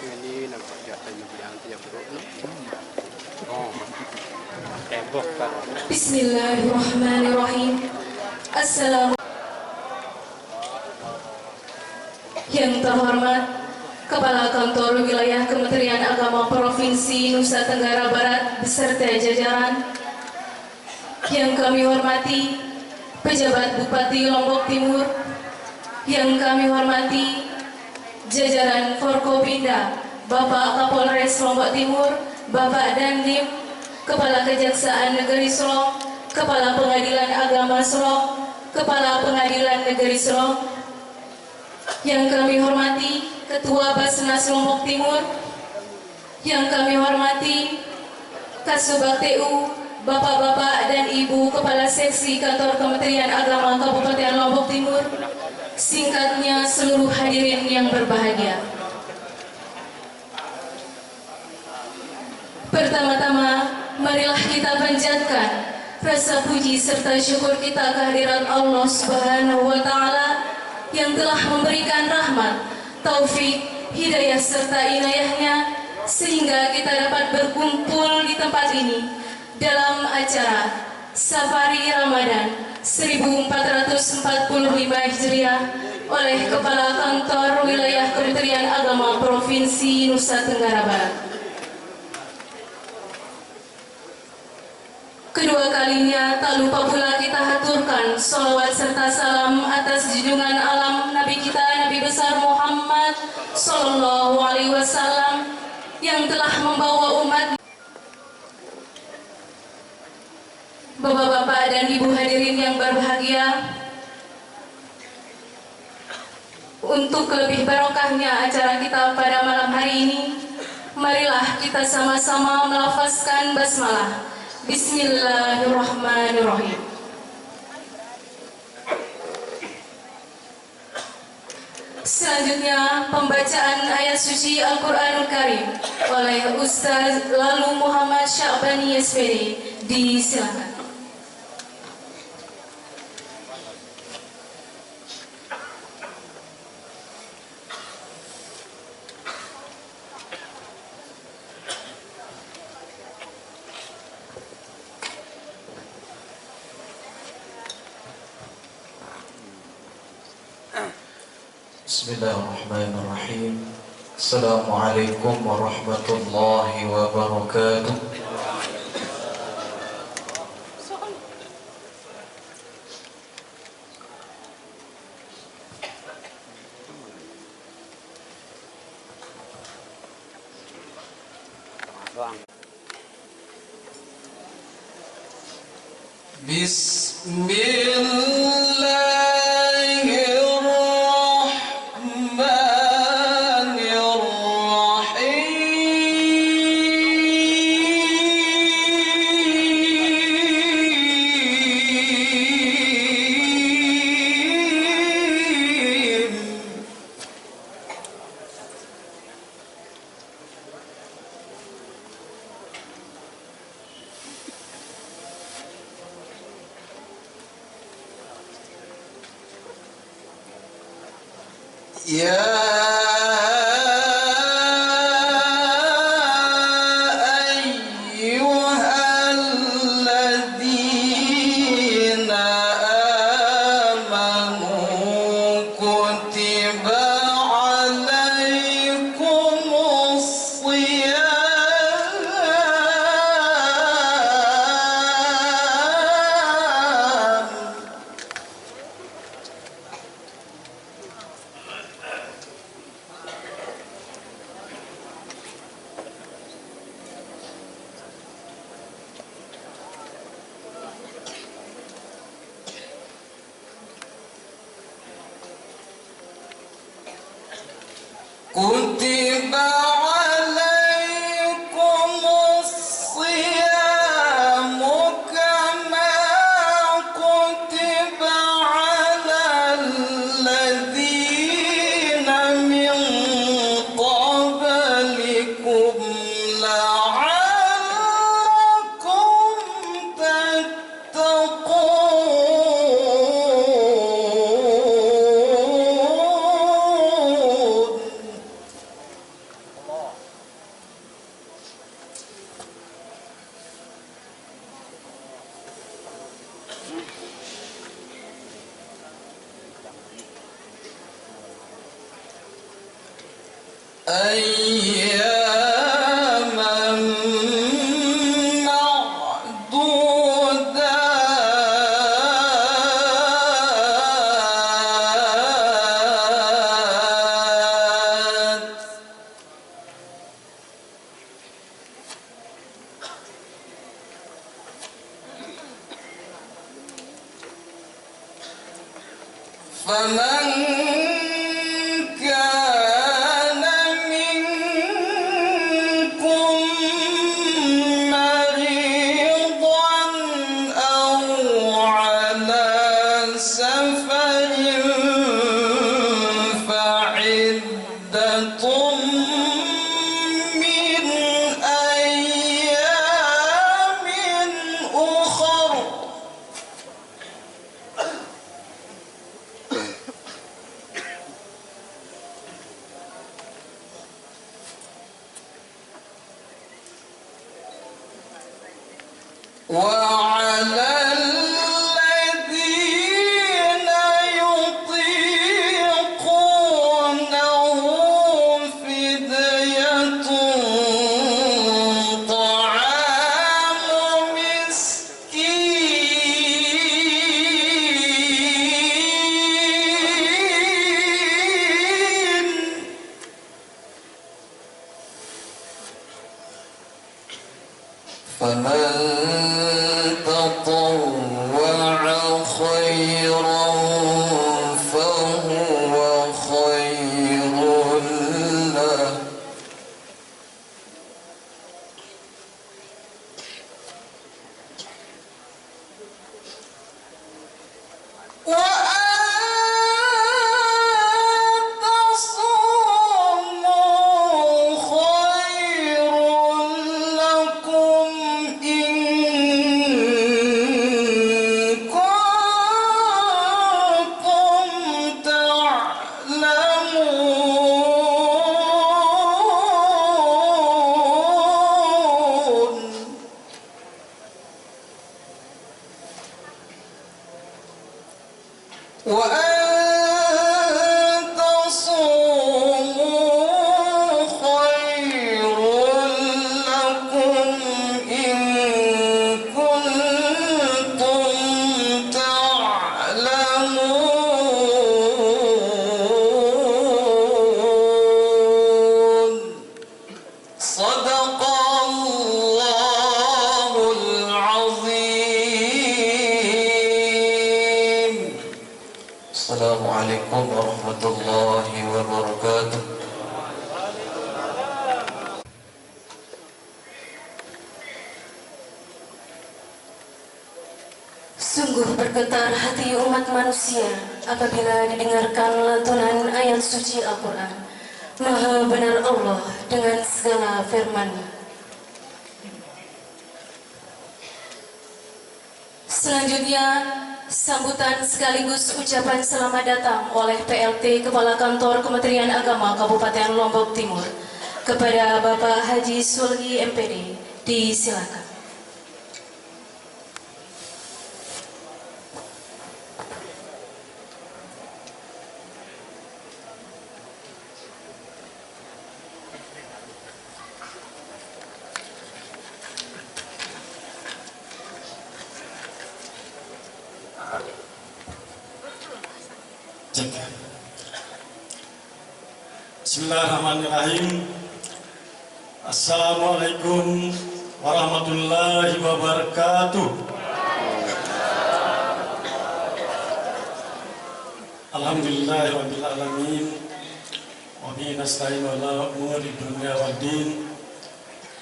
ini nampak jatuh yang tiap buruk. Oh, tembok kan. Bismillahirrahmanirrahim. Assalamualaikum. Yang terhormat Kepala Kantor Wilayah Kementerian Agama Provinsi Nusa Tenggara Barat beserta jajaran. Yang kami hormati pejabat Bupati Lombok Timur. Yang kami hormati jajaran Forkopimda, Bapak Kapolres Lombok Timur, Bapak Dandim, Kepala Kejaksaan Negeri Solong, Kepala Pengadilan Agama Solong, Kepala Pengadilan Negeri Solong. Yang kami hormati Ketua Basnas Lombok Timur. Yang kami hormati Kasubag TU, Bapak-bapak dan Ibu Kepala Seksi Kantor Kementerian Agama Kabupaten Lombok Timur. Singkatnya seluruh hadirin yang berbahagia. Pertama-tama, marilah kita panjatkan rasa puji serta syukur kita kehadirat Allah Subhanahu wa Ta'ala yang telah memberikan rahmat, taufik, hidayah serta inayahnya sehingga kita dapat berkumpul di tempat ini dalam acara Safari Ramadan 1445 Hijriah oleh Kepala Kantor Wilayah Kementerian Agama Provinsi Nusa Tenggara Barat. Kedua kalinya tak lupa pula kita haturkan sholawat serta salam atas junjungan alam Nabi kita Nabi besar Muhammad Sallallahu Alaihi Wasallam yang telah membawa umat. Bapak-bapak dan ibu hadirin yang berbahagia, untuk lebih barokahnya acara kita pada malam hari ini, marilah kita sama-sama melafazkan basmalah. Bismillahirrahmanirrahim. Selanjutnya pembacaan ayat suci Al-Quranul Karim oleh Ustaz Lalu Muhammad Sya'bani SPD. Disilakan. Bismillahirrahmanirrahim. Assalamualaikum warahmatullahi wabarakatuh. أياما معدودات فمن كان منكم مريضا أو على سفر فعدة من أيام أخر وعلى الذين يطيقونه فدية طعام مسكين فمن تطوع خيرا فهو خير له وأن تصوموا خير لكم إن كنتم تعلمون وأن تصوموا خير لكم إن كنتم تعلمون صدق الله العظيم. السلام عليكم ورحمة الله وبركاته. Sungguh bergetar hati umat manusia apabila didengarkan lantunan ayat suci Al-Quran. Maha benar Allah dengan segala firman-Nya. Selanjutnya, sambutan sekaligus ucapan selamat datang oleh PLT Kepala Kantor Kementerian Agama Kabupaten Lombok Timur kepada Bapak Haji Sulhi MPD. Disilakan. Bismillahirrahmanirrahim. Assalamualaikum warahmatullahi wabarakatuh. Alhamdulillahirabbil alamin. Wa bihi nasta'inu ala umuri dunya waddin.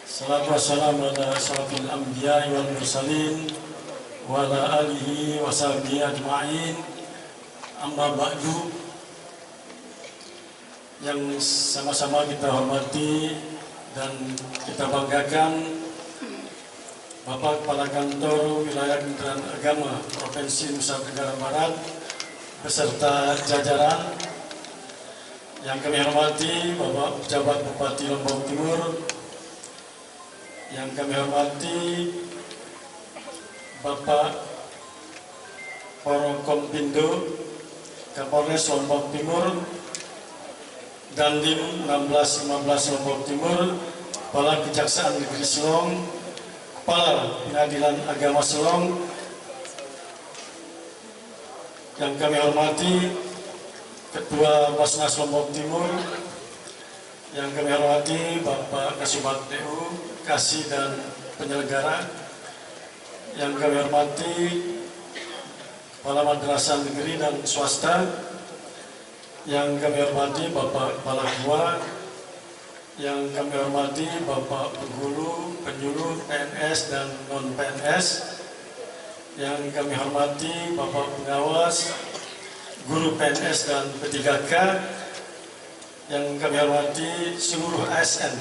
Salatu wassalamu ala asyrafil anbiya'i wal mursalin wa ala alihi wa sahbihi ajma'in. Amma ba'du. Yang sama-sama kita hormati dan kita banggakan Bapak Kepala Kantor Wilayah Kementerian Agama Provinsi Nusa Tenggara Barat beserta jajaran. Yang kami hormati Bapak Pejabat Bupati Lombok Timur, yang kami hormati Bapak Forkompindo Kapolres Lombok Timur, Dandim 1615 Lombok Timur, Kepala Kejaksaan Negeri Selong, Kepala Pengadilan Agama Selong, yang kami hormati Ketua Basnas Lombok Timur, yang kami hormati Bapak Kasubat DU, Kasih dan Penyelenggara, yang kami hormati Kepala Madrasah Negeri dan Swasta, yang kami hormati Bapak Kepala Gua, yang kami hormati Bapak Penghulu, Penyuluh, PNS dan non-PNS, yang kami hormati Bapak Pengawas, Guru PNS dan P3K, yang kami hormati seluruh ASN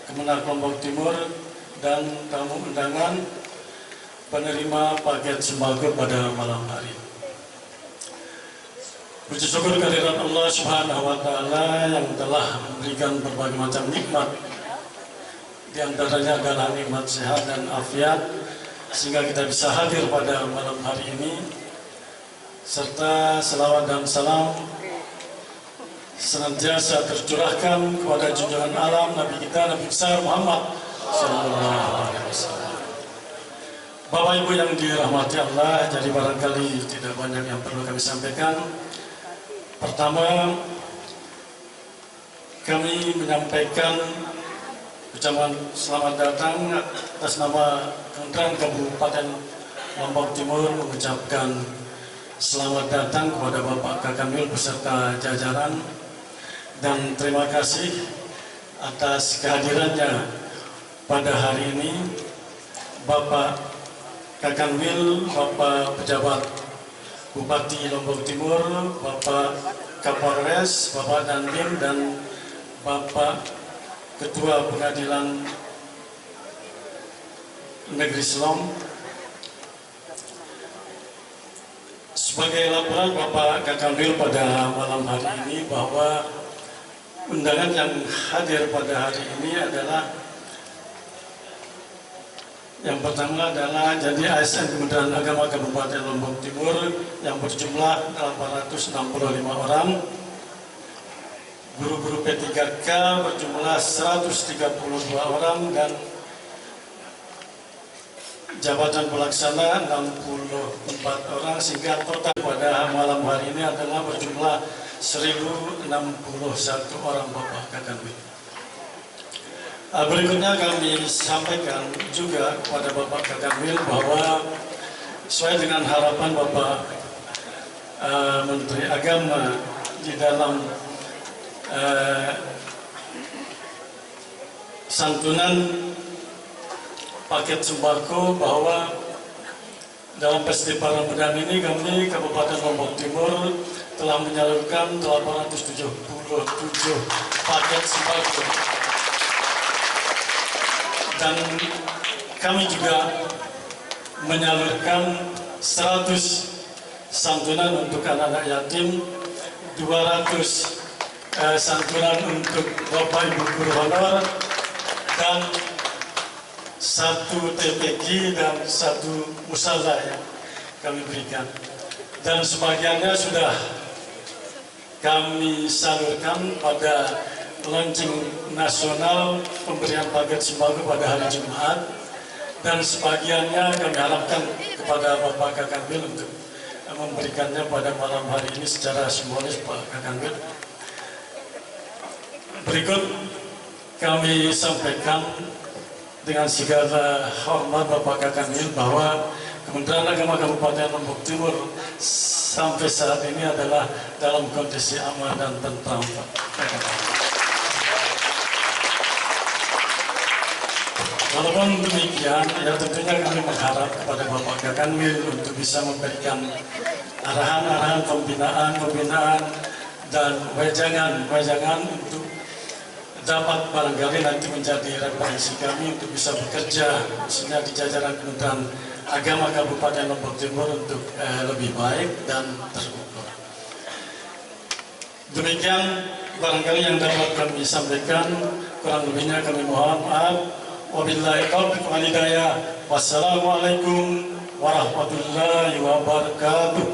Kemenag Lombok Timur dan tamu undangan penerima paket sembako pada malam hari. Puji syukur kehadirat Allah Subhanahu wa Ta'ala yang telah memberikan berbagai macam nikmat, di antaranya adalah nikmat sehat dan afiat, sehingga kita bisa hadir pada malam hari ini, serta selawat dan salam senantiasa tercurahkan kepada junjungan alam Nabi kita, Nabi besar Muhammad Sallallahu Alaihi Wasallam. Bapak Ibu yang dirahmati Allah, jadi barangkali tidak banyak yang perlu kami sampaikan. Pertama, kami menyampaikan ucapan selamat datang atas nama Kementerian Kabupaten Lombok Timur, mengucapkan selamat datang kepada Bapak Kakanwil beserta jajaran, dan terima kasih atas kehadirannya pada hari ini Bapak Kakanwil, Bapak Pejabat Bupati Lombok Timur, Bapak Kapolres, Bapak Dandim, dan Bapak Ketua Pengadilan Negeri Selong. Sebagai laporan Bapak Kakanwil pada malam hari ini bahwa undangan yang hadir pada hari ini adalah, yang pertama adalah jadi ASN Kementerian Agama Kabupaten Lombok Timur yang berjumlah 865 orang, guru-guru P3K berjumlah 132 orang, dan jabatan pelaksana 64 orang, sehingga total pada malam hari ini adalah berjumlah 1061 orang Bapak Kakanwil. Berikutnya kami sampaikan juga kepada Bapak Kakanwil bahwa sesuai dengan harapan Bapak Menteri Agama di dalam santunan paket sembako, bahwa dalam festival Ramadan ini kami Kabupaten Lombok Timur telah menyalurkan 877 paket sembako, dan kami juga menyalurkan 100 santunan untuk anak-anak yatim, 200 santunan untuk Bapak Ibu Guru Honor, dan 1 TPG dan 1 musala yang kami berikan, dan sebagiannya sudah kami salurkan pada launching nasional pemberian paket sembako pada hari Jumat, dan sebagiannya kami harapkan kepada Bapak Kakanwil untuk memberikannya pada malam hari ini secara simbolis, Pak Kakanwil. Berikut kami sampaikan dengan segala hormat Bapak Kakanwil bahwa Kementerian Agama Kabupaten Lombok Timur sampai saat ini adalah dalam kondisi aman dan tentram, Pak. Walaupun demikian, ya tentunya kami mengharap kepada Bapak Kakanwil untuk bisa memberikan arahan-arahan pembinaan dan wejangan untuk dapat barangkali nanti menjadi referensi kami untuk bisa bekerja khususnya di jajaran Kementerian Agama Kabupaten Lombok Timur untuk lebih baik dan terukur. Demikian barangkali yang dapat kami sampaikan, kurang lebihnya kami mohon maaf. Wabillahi taufiq wal hidayah. Wassalamualaikum warahmatullahi wabarakatuh.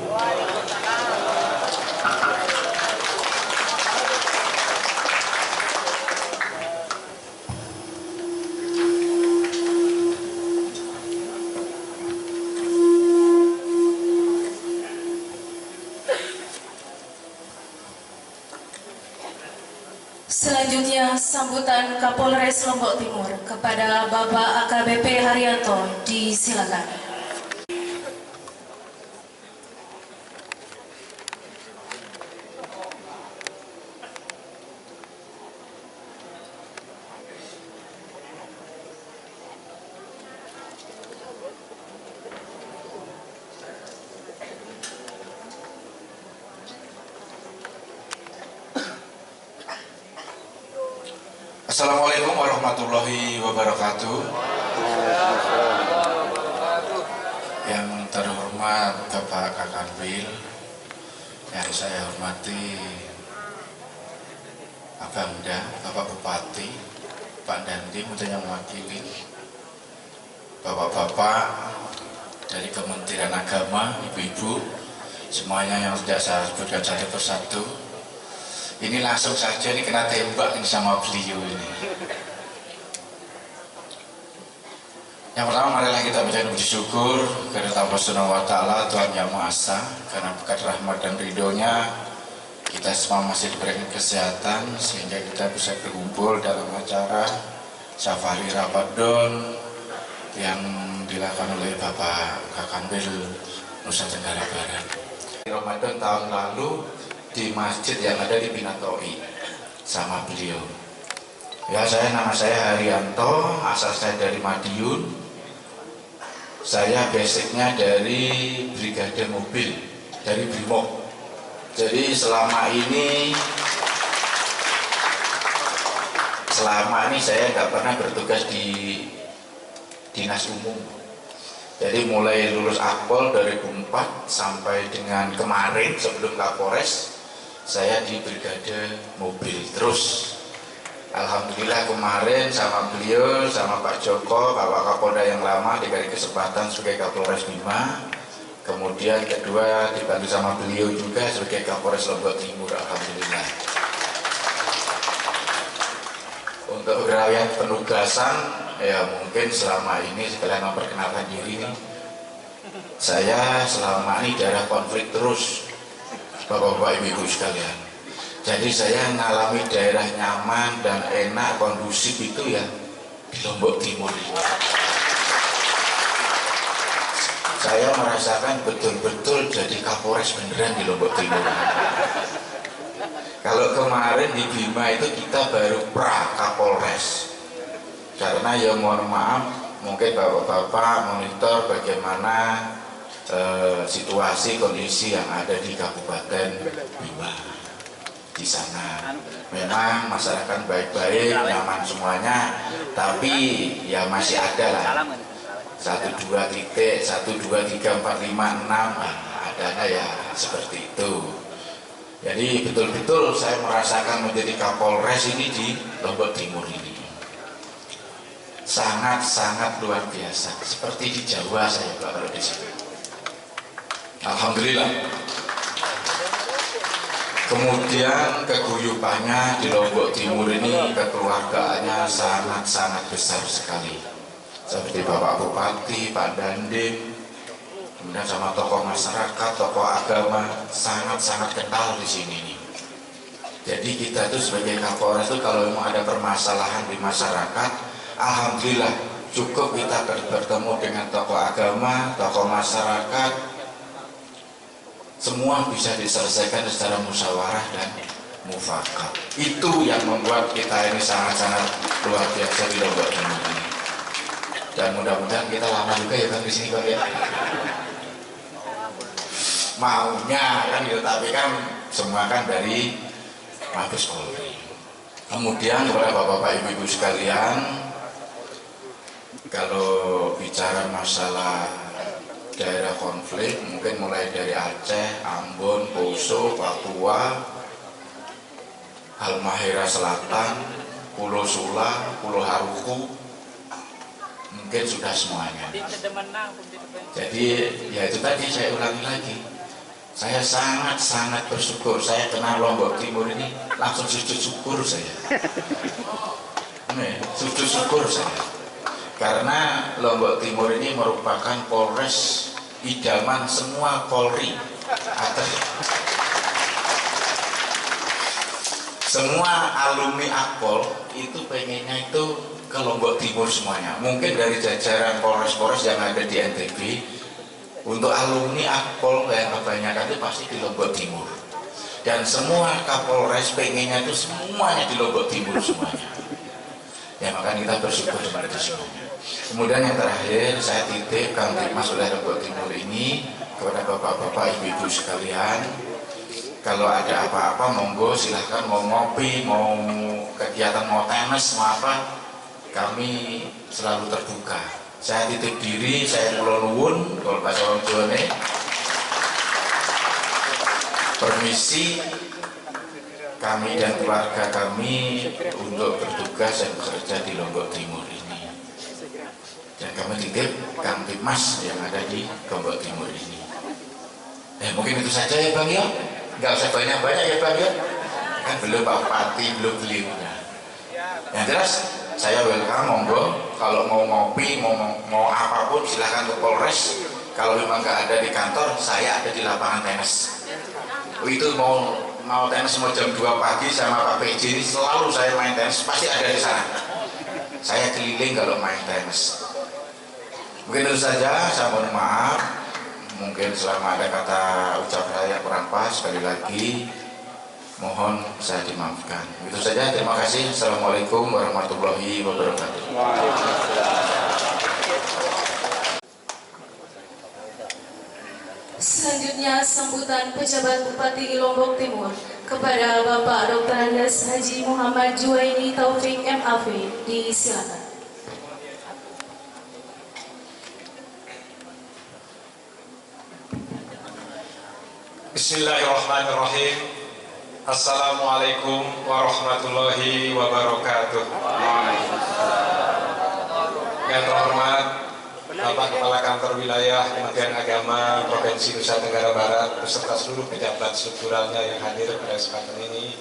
sambutan Kapolres Lombok Timur kepada Bapak AKBP Haryanto, disilakan. Assalamualaikum warahmatullahi wabarakatuh. Yang terhormat Bapak Kakanwil, yang saya hormati Abangda, Bapak Bupati, Pak Dandim yang mewakili, Bapak-bapak dari Kementerian Agama, Ibu-ibu, semuanya yang sudah saya sebutkan satu persatu. Ini langsung saja ini kena tembak ini sama beliau ini. Yang pertama, marilah kita menjadi puji syukur kepada Allah Subhanahu wa Ta'ala, Tuhan Yang Maha Esa, karena berkat rahmat dan ridhonya kita semua masih diberikan kesehatan sehingga kita bisa berkumpul dalam acara Safari Ramadan yang dilakukan oleh Bapak Kakanwil Nusa Tenggara Barat. Ramadan tahun lalu di masjid yang ada di Pinatoi sama beliau. Ya, nama saya Haryanto, asal saya dari Madiun. Saya basicnya dari Brigade Mobil, dari Brimob. Jadi selama ini saya nggak pernah bertugas di dinas umum. Jadi mulai lulus Akpol 2004 sampai dengan kemarin sebelum Kapolres, saya di Brigade Mobil terus. Alhamdulillah kemarin sama beliau, sama Pak Joko, Bapak Kapolda yang lama diberi kesempatan sebagai Kapolres Bima. Kemudian kedua dibantu sama beliau juga sebagai Kapolres Lombok Timur. Alhamdulillah. Untuk uraian penugasan, ya mungkin selama ini sekalian memperkenalkan diri nih. Saya selama ini daerah konflik terus, Bapak-bapak, Ibu-ibu sekalian. Jadi saya mengalami daerah nyaman dan enak, kondusif itu ya di Lombok Timur ini. Saya merasakan betul-betul jadi Kapolres beneran di Lombok Timur. Kalau kemarin di Bima itu kita baru Kapolres. Karena ya mohon maaf, mungkin bapak-bapak monitor bagaimana situasi kondisi yang ada di Kabupaten Bima. Di sana memang masyarakat baik-baik, nyaman semuanya, tapi ya masih ada lah 1, 2 titik, 1, 2, 3, 4, 5, 6 adanya ya seperti itu. Jadi betul-betul saya merasakan menjadi Kapolres ini di Lombok Timur ini sangat-sangat luar biasa, seperti di Jawa saya kalau di sini. Alhamdulillah. Kemudian keguyupannya di Lombok Timur ini, kekeluargaannya sangat-sangat besar sekali. Seperti Bapak Bupati, Pak Dandim, kemudian sama tokoh masyarakat, tokoh agama, sangat-sangat kental di sini nih. Jadi kita itu sebagai Kapolres itu kalau memang ada permasalahan di masyarakat, alhamdulillah cukup kita bertemu dengan tokoh agama, tokoh masyarakat, semua bisa diselesaikan secara musyawarah dan mufakat. Itu yang membuat kita ini sangat-sangat luar biasa di Lombok Timur ini. Dan mudah-mudahan kita lama juga ya kan di sini, Pak ya. Maunya kan gitu, tapi kan semua kan dari Mabes Polri. Kemudian kepada bapak-bapak, ibu-ibu sekalian, kalau bicara masalah daerah konflik, mungkin mulai dari Aceh, Ambon, Poso, Papua, Halmahera Selatan, Pulau Sula, Pulau Haruku, mungkin sudah semuanya. Jadi ya itu tadi saya ulangi lagi, saya sangat-sangat bersyukur saya kenal Lombok Timur ini, langsung sujud syukur saya. Sujud syukur saya. Karena Lombok Timur ini merupakan Polres idaman semua Polri. semua alumni Akpol itu pengennya itu ke Lombok Timur semuanya. Mungkin dari jajaran Polres-Polres yang ada di NTB, untuk alumni Akpol yang kebanyakan itu pasti di Lombok Timur. Dan semua Kapolres pengennya itu semuanya di Lombok Timur semuanya. Ya makanya kita bersyukur dengan itu semuanya. Kemudian yang terakhir saya titip Kang Mas oleh Lombok Timur ini kepada bapak-bapak, ibu-ibu sekalian, kalau ada apa-apa monggo silahkan, mau ngopi, mau kegiatan, mau tenis, mau apa, kami selalu terbuka. Saya titip diri, saya kula nuwun kalau bahasa orang Jawa nih, permisi kami dan keluarga kami untuk bertugas dan bekerja di Lombok Timur ini. Dan kami titip Kang Mas yang ada di Lombok Timur ini. Mungkin itu saja ya Bang ya. Nggak usah banyak-banyak ya Bang ya. Kan belum Pak Bupati, belum beliaunya. Yang jelas saya welcome, monggo. Kalau mau ngopi, mau apapun silahkan ke Polres. Kalau memang nggak ada di kantor, saya ada di lapangan tenis. Itu mau tenis mau jam 2 pagi sama Pak PJ ini selalu saya main tenis, pasti ada di sana. Saya keliling kalau main tenis. Mungkin itu saja, saya mohon maaf. Mungkin selama ada kata ucap saya kurang pas, sekali lagi mohon saya dimaafkan. Itu saja, terima kasih. Assalamualaikum warahmatullahi wabarakatuh. Selanjutnya sambutan pejabat Bupati Lombok Timur kepada Bapak Dr. Andes Haji Muhammad Juwaini Taufik MAV, disilakan. Bismillahirrahmanirrahim. Assalamualaikum warahmatullahi wabarakatuh. Yang terhormat Bapak Kepala Kantor Wilayah Kementerian Agama Provinsi Nusa Tenggara Barat beserta seluruh pejabat strukturalnya yang hadir pada kesempatan ini.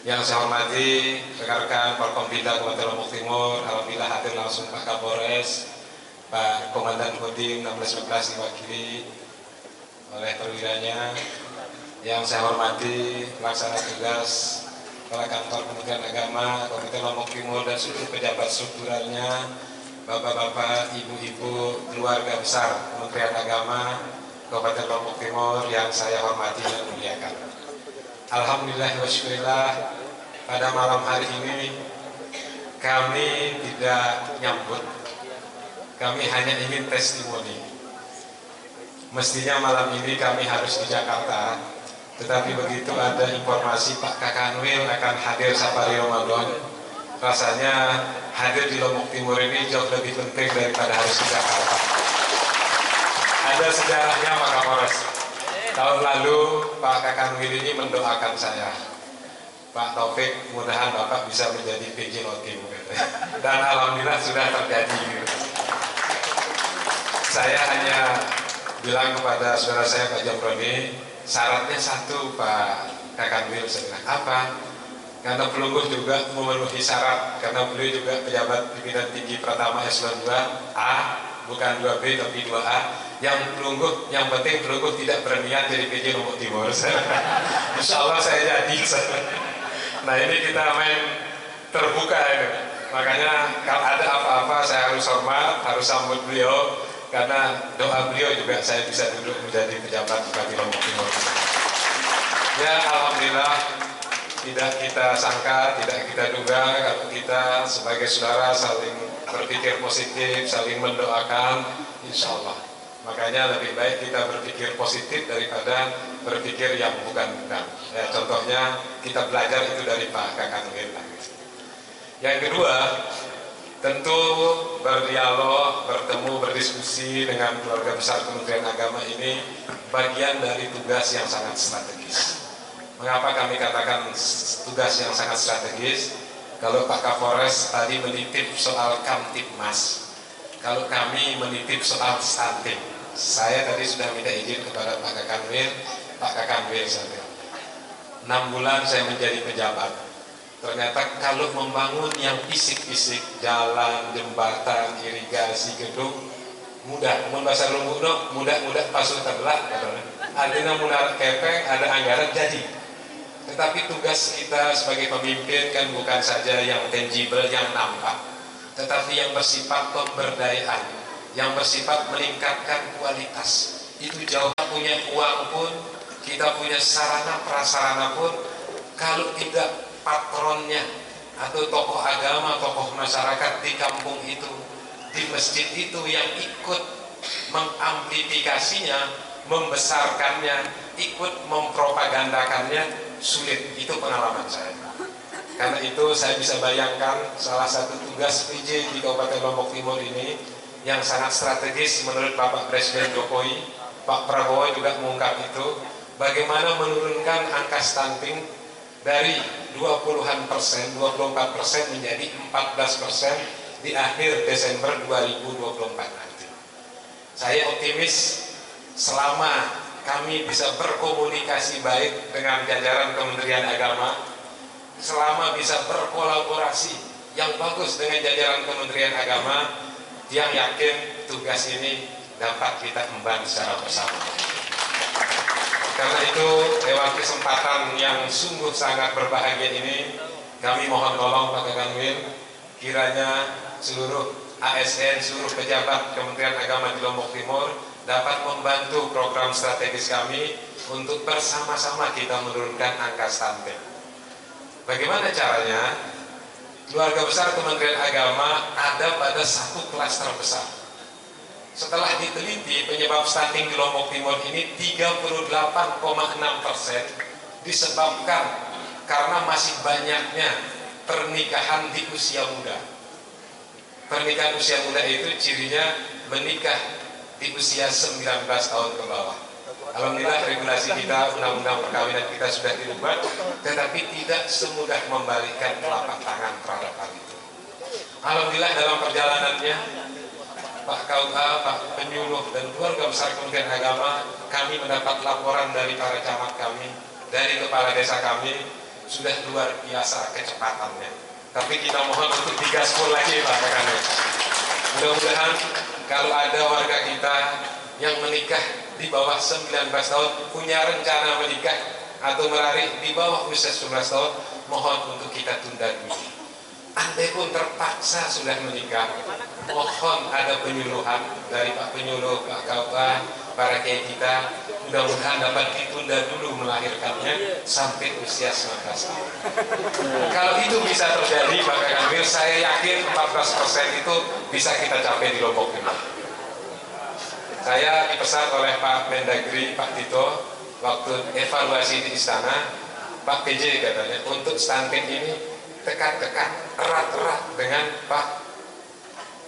Yang saya hormati rekan-rekan Forkompinda Kabupaten Lombok Timur, alhamdulillah hadir langsung Pak Kapolres, Pak Komandan Kodim 1611 diwakili oleh perwiranya. Yang saya hormati pelaksana tugas Kepala Kantor Kementerian Agama Kabupaten Lombok Timur dan seluruh pejabat strukturalnya, bapak-bapak, ibu-ibu, keluarga besar Kementerian Agama Kabupaten Lombok Timur yang saya hormati dan muliakan. Alhamdulillah wa syukurillah, pada malam hari ini kami tidak nyambut, kami hanya ingin testimoni. Mestinya malam ini kami harus di Jakarta, tetapi begitu ada informasi Pak Kakanwil akan hadir safari Ramadan, rasanya hadir di Lombok Timur ini jauh lebih penting daripada harus di Jakarta. Ada sejarahnya Pak Kapolres. Tahun lalu Pak Kakanwil ini mendoakan saya, Pak Taufik, mudahan Bapak bisa menjadi PJ Lotim. Dan alhamdulillah sudah terjadi. Saya hanya bilang kepada saudara saya Pak Jamroni, syaratnya satu Pak Kakanwil. Saya bilang apa? Karena pelungguh juga memenuhi syarat, karena beliau juga pejabat pimpinan tinggi pertama eselon 2A, bukan 2B tapi 2A. Yang pelungguh, yang penting pelungguh tidak berniat jadi PJ Lombok Timur. Insya Allah saya jadi. Nah ini kita main terbuka ini. Makanya kalau ada apa-apa saya harus hormat, harus sambut beliau. Karena doa beliau juga saya bisa duduk menjadi pejabat Bupati Lombok Timur. Ya alhamdulillah, tidak kita sangka, tidak kita duga kalau kita sebagai saudara saling berpikir positif, saling mendoakan, insya Allah. Makanya lebih baik kita berpikir positif daripada berpikir yang bukan-bukan. Ya, contohnya kita belajar itu dari Pak Kakanwil. Yang kedua, tentu berdialog, bertemu, berdiskusi dengan keluarga besar Kementerian Agama ini bagian dari tugas yang sangat strategis. Mengapa kami katakan tugas yang sangat strategis? Kalau Pak Kapolres tadi menitip soal Kamtipmas, kalau kami menitip soal stunting, saya tadi sudah minta izin kepada Pak Kakanwil. Pak Kakanwil, 6 bulan saya menjadi pejabat. Ternyata kalau membangun yang fisik-fisik, jalan, jembatan, irigasi, gedung, mudah. Bahasa Lombok mudah pasun terbelah. Artinya mudah kepeng, ada anggaran jadi. Tetapi tugas kita sebagai pemimpin kan bukan saja yang tangible, yang nampak, tetapi yang bersifat pemberdayaan, yang bersifat meningkatkan kualitas. Itu jauh. Punya uang pun, kita punya sarana prasarana pun, kalau tidak patronnya atau tokoh agama, tokoh masyarakat di kampung itu, di masjid itu yang ikut mengamplifikasinya, membesarkannya, ikut mempropagandakannya, sulit. Itu pengalaman saya. Karena itu saya bisa bayangkan salah satu tugas PJ di Kabupaten Lombok Timur ini yang sangat strategis menurut Bapak Presiden Jokowi, Pak Prabowo juga mengungkap itu, bagaimana menurunkan angka stunting dari 20-an%, 24% menjadi 14% di akhir Desember 2024 nanti. Saya optimis selama kami bisa berkomunikasi baik dengan jajaran Kementerian Agama, selama bisa berkolaborasi yang bagus dengan jajaran Kementerian Agama, yang yakin tugas ini dapat kita emban secara bersama. Karena itu lewat kesempatan yang sungguh sangat berbahagia ini, kami mohon tolong Pak Kanwil, kiranya seluruh ASN, seluruh pejabat Kementerian Agama di Lombok Timur dapat membantu program strategis kami untuk bersama-sama kita menurunkan angka stunting. Bagaimana caranya? Keluarga besar Kementerian Agama ada pada satu klaster besar. Setelah diteliti, penyebab stunting di Lombok Timur ini 38,6% disebabkan karena masih banyaknya pernikahan di usia muda. Pernikahan usia muda itu cirinya menikah di usia 19 tahun ke bawah. Alhamdulillah regulasi kita, undang-undang perkawinan kita sudah dirubah, tetapi tidak semudah membalikkan telapak tangan terhadap hal itu. Alhamdulillah dalam perjalanannya, Pak KUA, Pak Penyuluh, dan keluarga besar Kementerian Agama, kami mendapat laporan dari para camat kami, dari kepala desa kami, sudah luar biasa kecepatannya. Tapi kita mohon untuk digaspol lagi Pak Kanwil. Mudah-mudahan kalau ada warga kita yang menikah di bawah 19 tahun, punya rencana menikah atau merarik di bawah usia 19 tahun, mohon untuk kita tunda dulu. Andai pun terpaksa sudah menikah, mohon ada penyuluhan dari Pak Penyuluh, Pak KUA, para kiai kita, mudah-mudahan dapat ditunda dulu melahirkannya sampai usia 19 tahun. Kalau itu bisa terjadi, Pak Kanwil, saya yakin 14% itu bisa kita capai di Lombok Timur. Saya dipesan oleh Pak Mendagri, Pak Tito, waktu evaluasi di istana, Pak PJ katanya, untuk stunting ini tekan-tekan erat-erat dengan Pak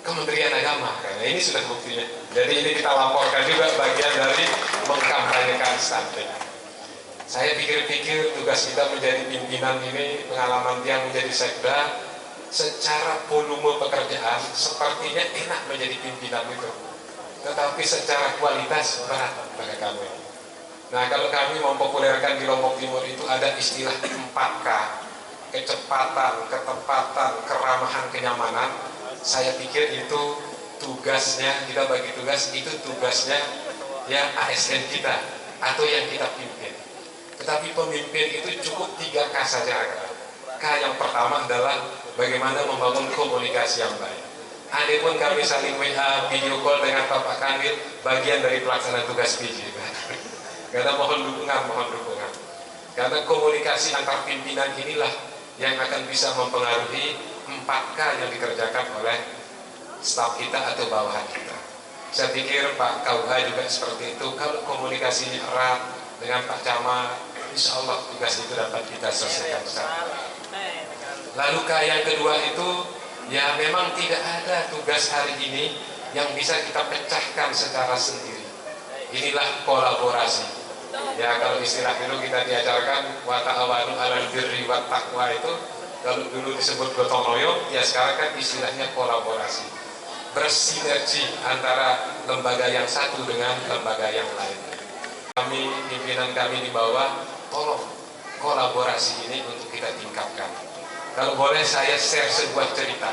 Kementerian Agama. Karena ini sudah buktinya. Jadi ini kita laporkan juga bagian dari mengkampanyekan stunting. Saya pikir-pikir tugas kita menjadi pimpinan ini, pengalaman yang menjadi sekda, secara volume pekerjaan sepertinya enak menjadi pimpinan itu. Tetapi secara kualitas berat bagi kami. Nah, kalau kami mempopulerkan di Lombok Timur itu ada istilah 4K, kecepatan, ketepatan, keramahan, kenyamanan. Saya pikir itu tugasnya, kita bagi tugas, itu tugasnya ya ASN kita atau yang kita pimpin. Tetapi pemimpin itu cukup 3K saja. K yang pertama adalah bagaimana membangun komunikasi yang baik. Adapun kami saling WA, video call dengan Bapak Kanwil, bagian dari pelaksana tugas PJ. Karena mohon dukungan. Karena komunikasi antar pimpinan inilah yang akan bisa mempengaruhi 4K yang dikerjakan oleh staf kita atau bawahan kita. Saya pikir Pak KUH juga seperti itu. Kalau komunikasinya erat dengan Pak Camat, insya Allah tugas itu dapat kita selesaikan secara. Lalu K yang kedua itu, ya memang tidak ada tugas hari ini yang bisa kita pecahkan secara sendiri. Inilah kolaborasi. Ya kalau istilah dulu kita diajarkan wa ta'awanu 'alal birri wat taqwa itu, kalau dulu disebut gotong royong, ya sekarang kan istilahnya kolaborasi. Bersinergi antara lembaga yang satu dengan lembaga yang lain. Kami, pimpinan kami di bawah, tolong kolaborasi ini untuk kita tingkatkan. Kalau boleh saya share sebuah cerita.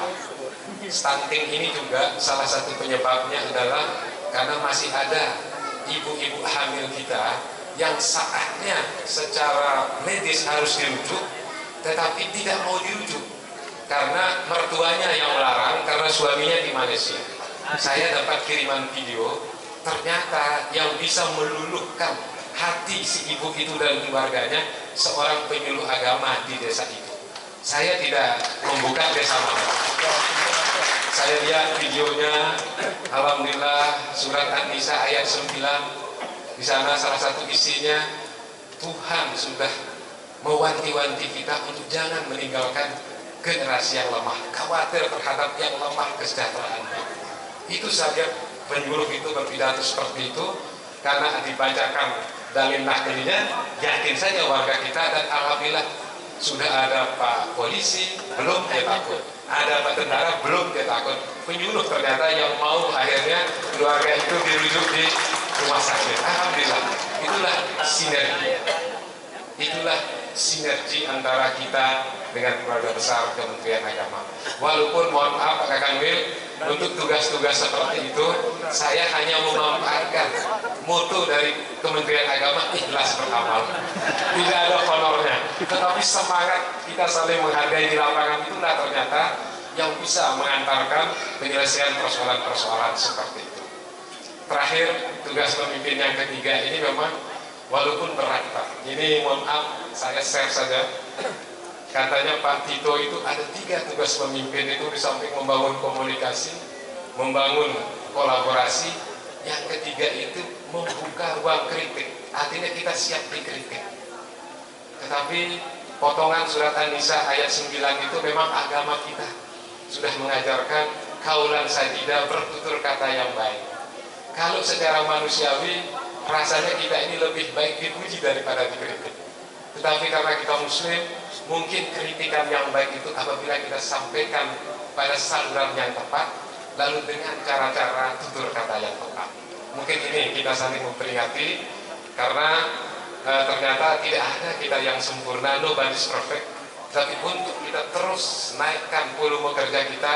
Stunting ini juga salah satu penyebabnya adalah karena masih ada ibu-ibu hamil kita yang saatnya secara medis harus dirujuk, tetapi tidak mau dirujuk karena mertuanya yang melarang, karena suaminya di Malaysia. Saya dapat kiriman video, ternyata yang bisa meluluhkan hati si ibu itu dan keluarganya seorang penyuluh agama di desa itu. Saya tidak membuka desa mana. Saya lihat videonya, alhamdulillah, surat An-Nisa ayat 9. Di sana salah satu isinya, Tuhan sudah mewanti-wanti kita untuk jangan meninggalkan generasi yang lemah, khawatir terhadap yang lemah kesejahteraannya. Itu saja penyuluh itu berpidato seperti itu, karena dibacakan dalil naklinya, yakin saja warga kita, dan alhamdulillah sudah ada Pak Polisi, belum dia takut, ada Pak Tentara, belum dia takut. Penyuluh ternyata yang mau akhirnya keluarga itu dirujuk di rumah sakit. Alhamdulillah, itulah sinergi. Itulah sinergi antara kita dengan keluarga besar Kementerian Agama. Walaupun mohon maaf Pak Kanwil, untuk tugas-tugas seperti itu saya hanya memanfaatkan moto dari Kementerian Agama, ikhlas beramal. Tidak ada honornya, tetapi semangat kita saling menghargai di lapangan itulah ternyata yang bisa mengantarkan penyelesaian persoalan-persoalan seperti itu. Terakhir, tugas pemimpin yang ketiga ini memang walaupun berat Pak. Ini mohon maaf, saya share saja. Katanya Pak Tito itu ada 3 tugas pemimpin itu, di samping membangun komunikasi, membangun kolaborasi, yang ketiga itu membuka ruang kritik. Artinya kita siap dikritik. Tetapi potongan surat An-Nisa ayat 9 itu memang agama kita sudah mengajarkan kaulan sadidah, bertutur kata yang baik. Kalau secara manusiawi rasanya kita ini lebih baik dipuji daripada dikritik. Tetapi karena kita muslim, mungkin kritikan yang baik itu apabila kita sampaikan pada saluran yang tepat, lalu dengan cara-cara tutur kata yang tepat. Mungkin ini kita saling memperingati, karena ternyata tidak ada kita yang sempurna, nobody's perfect. Tapi untuk kita terus naikkan volume kerja kita,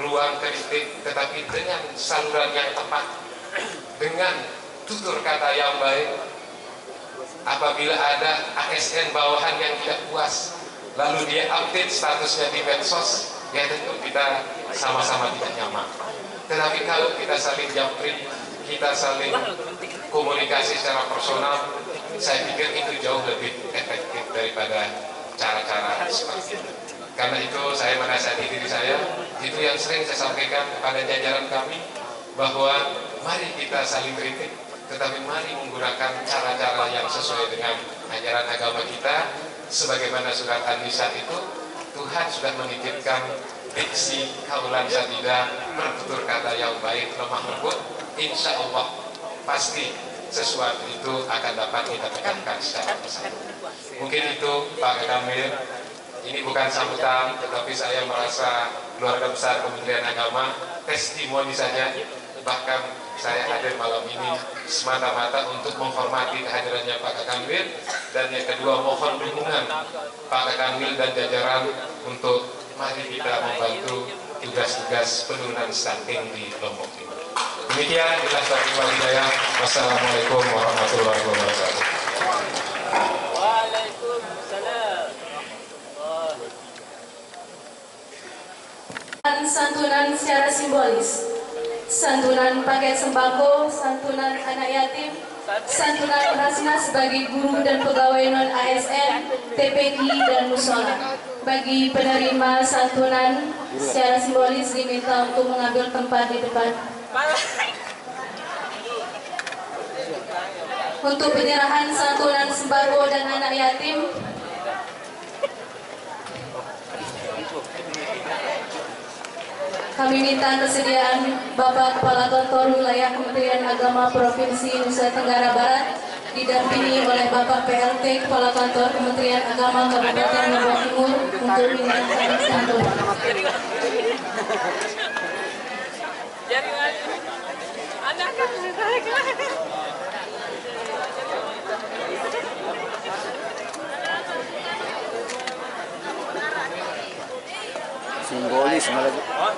ruang kritik, tetapi dengan saluran yang tepat, dengan tutur kata yang baik. Apabila ada ASN bawahan yang tidak puas, lalu dia update statusnya di medsos, ya tentu kita sama-sama tidak nyaman. Tetapi kalau kita saling japri, kita saling komunikasi secara personal, saya pikir itu jauh lebih efektif daripada cara-cara seperti itu. Karena itu saya menasihati diri saya, itu yang sering saya sampaikan kepada jajaran kami, bahwa mari kita saling kritik, tetapi mari menggunakan cara-cara yang sesuai dengan ajaran agama kita. Sebagaimana surat An-Nisa itu, Tuhan sudah menitipkan diksi, kaulan sadidah, bertutur kata yang baik, lemah lembut. Insya Allah pasti sesuatu itu akan dapat kita tekankan secara bersama. Mungkin itu Pak Kamil. Ini bukan sambutan, tetapi saya merasa keluarga besar Kementerian Agama testimoni saja. Bahkan saya hadir malam ini semata-mata untuk menghormati kehadirannya Pak Kanwil, dan yang kedua mohon dukungan Pak Kanwil dan jajaran untuk mari kita membantu tugas-tugas penurunan stunting di Lombok Timur. Demikian kita taufiq wal hidayah. Wassalamualaikum warahmatullahi wabarakatuh. Santunan secara simbolis, santunan paket sembako, santunan anak yatim, santunan Rasnas bagi guru dan pegawai non-ASN, TPQ dan musola. Bagi penerima santunan secara simbolis diminta untuk mengambil tempat di depan. Untuk penyerahan santunan sembako dan anak yatim, kami minta kesediaan Bapak Kepala Kantor Wilayah Kementerian Agama Provinsi Nusa Tenggara Barat, didampingi oleh Bapak PLT Kepala Kantor Kementerian Agama Kabupaten Lombok Timur untuk menyerahkan santunan. Simbolis malah.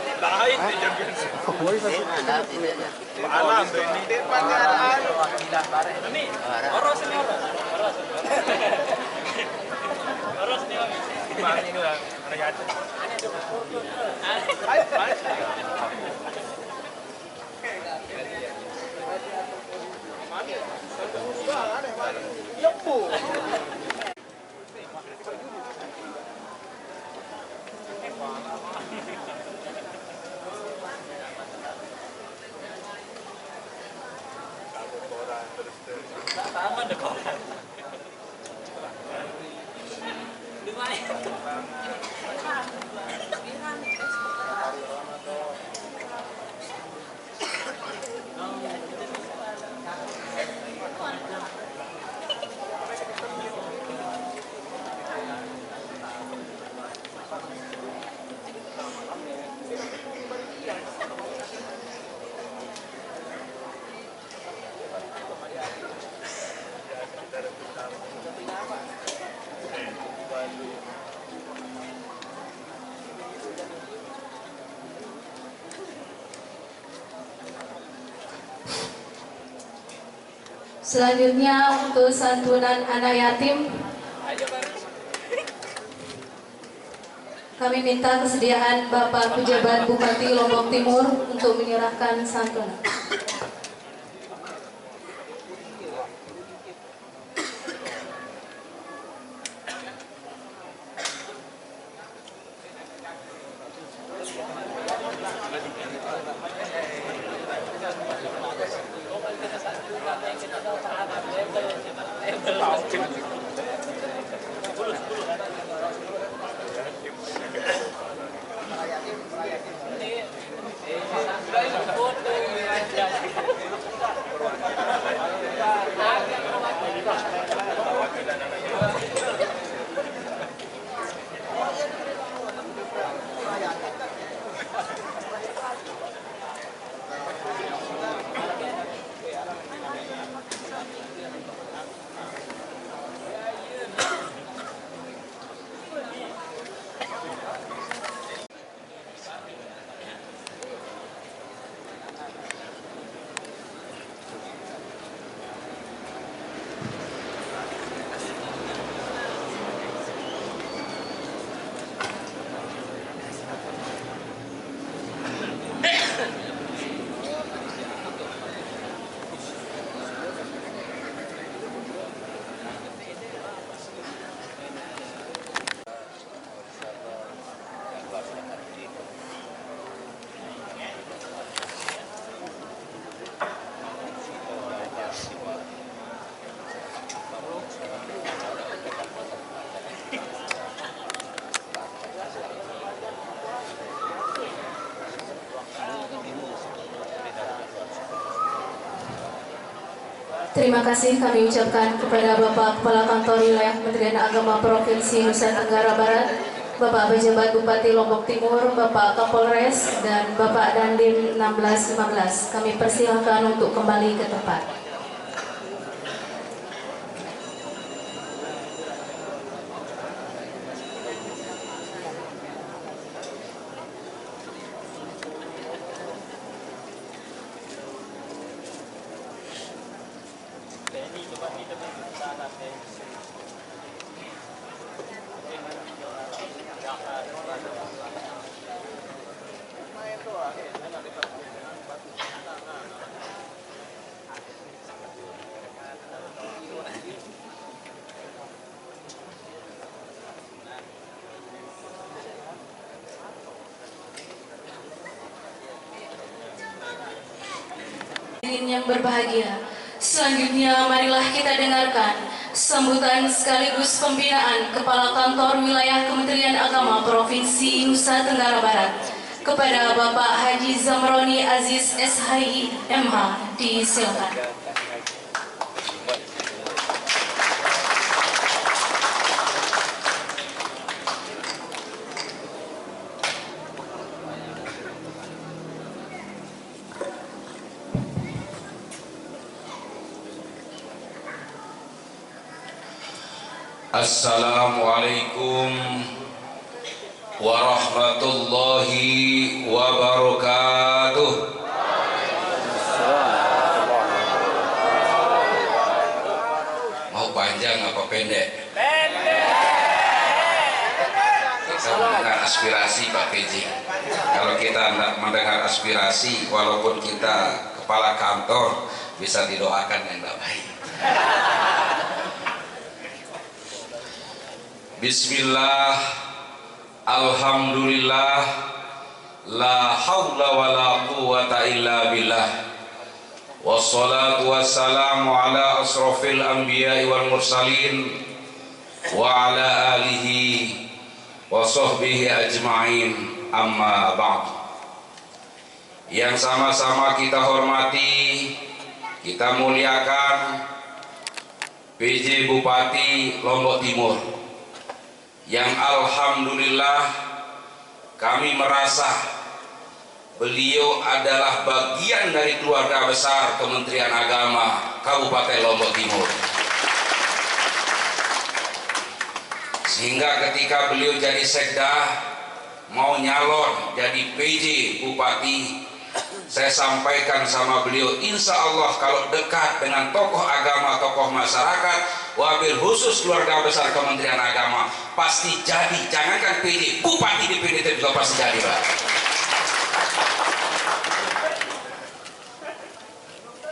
Selanjutnya untuk santunan anak yatim, kami minta kesediaan Bapak Pejabat Bupati Lombok Timur untuk menyerahkan santunan. Terima kasih kami ucapkan kepada Bapak Kepala Kantor Wilayah Kementerian Agama Provinsi Nusa Tenggara Barat, Bapak Pejabat Bupati Lombok Timur, Bapak Kapolres, dan Bapak Dandim 1615. Kami persilahkan untuk kembali ke tempat. Yang berbahagia, selanjutnya marilah kita dengarkan sambutan sekaligus pembinaan Kepala Kantor Wilayah Kementerian Agama Provinsi Nusa Tenggara Barat kepada Bapak Haji Zamroni Aziz SHI MH. Disilakan. Assalamualaikum warahmatullahi wabarakatuh. Mau panjang apa pendek? Kita mendengar aspirasi Pak PJ. Kalau kita mendengar aspirasi, walaupun kita kepala kantor, bisa didoakan yang baik. Bismillah, alhamdulillah, la haula wa la quwwata illa billah. Wassalatu wassalamu ala asrafil anbiya'i wal mursalin wa ala alihi wa sahbihi ajma'in, amma ba'd. Yang sama-sama kita hormati, kita muliakan PJ Bupati Lombok Timur, yang alhamdulillah kami merasa beliau adalah bagian dari keluarga besar Kementerian Agama Kabupaten Lombok Timur. Sehingga ketika beliau jadi sekda, mau nyalon jadi PJ Bupati, saya sampaikan sama beliau, insya Allah kalau dekat dengan tokoh agama, tokoh masyarakat, wabil khusus keluarga besar Kementerian Agama, pasti jadi. Jangankan PJ, Bupati definitif juga pasti jadi, Pak.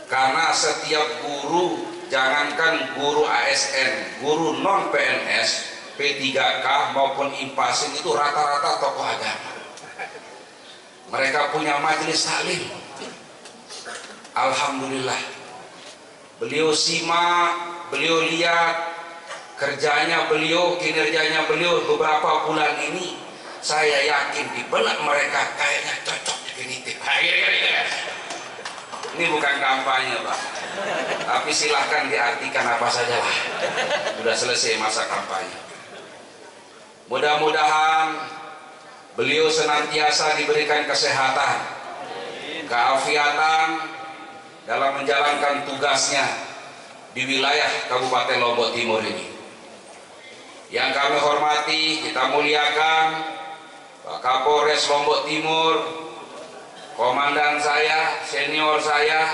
Karena setiap guru, jangankan guru ASN, guru non PNS, P3K maupun IPASIN itu rata-rata tokoh agama. Mereka punya majelis taklim. Alhamdulillah, beliau simak, beliau lihat kerjanya beliau, kinerjanya beliau beberapa bulan ini. Saya yakin di benak mereka kayaknya cocok definitif. Ini bukan kampanye, Pak, tapi silahkan diartikan apa saja lah. Sudah selesai masa kampanye. Mudah-mudahan beliau senantiasa diberikan kesehatan, keafiatan dalam menjalankan tugasnya di wilayah Kabupaten Lombok Timur ini. Yang kami hormati, kita muliakan Pak Kapolres Lombok Timur, komandan saya, senior saya,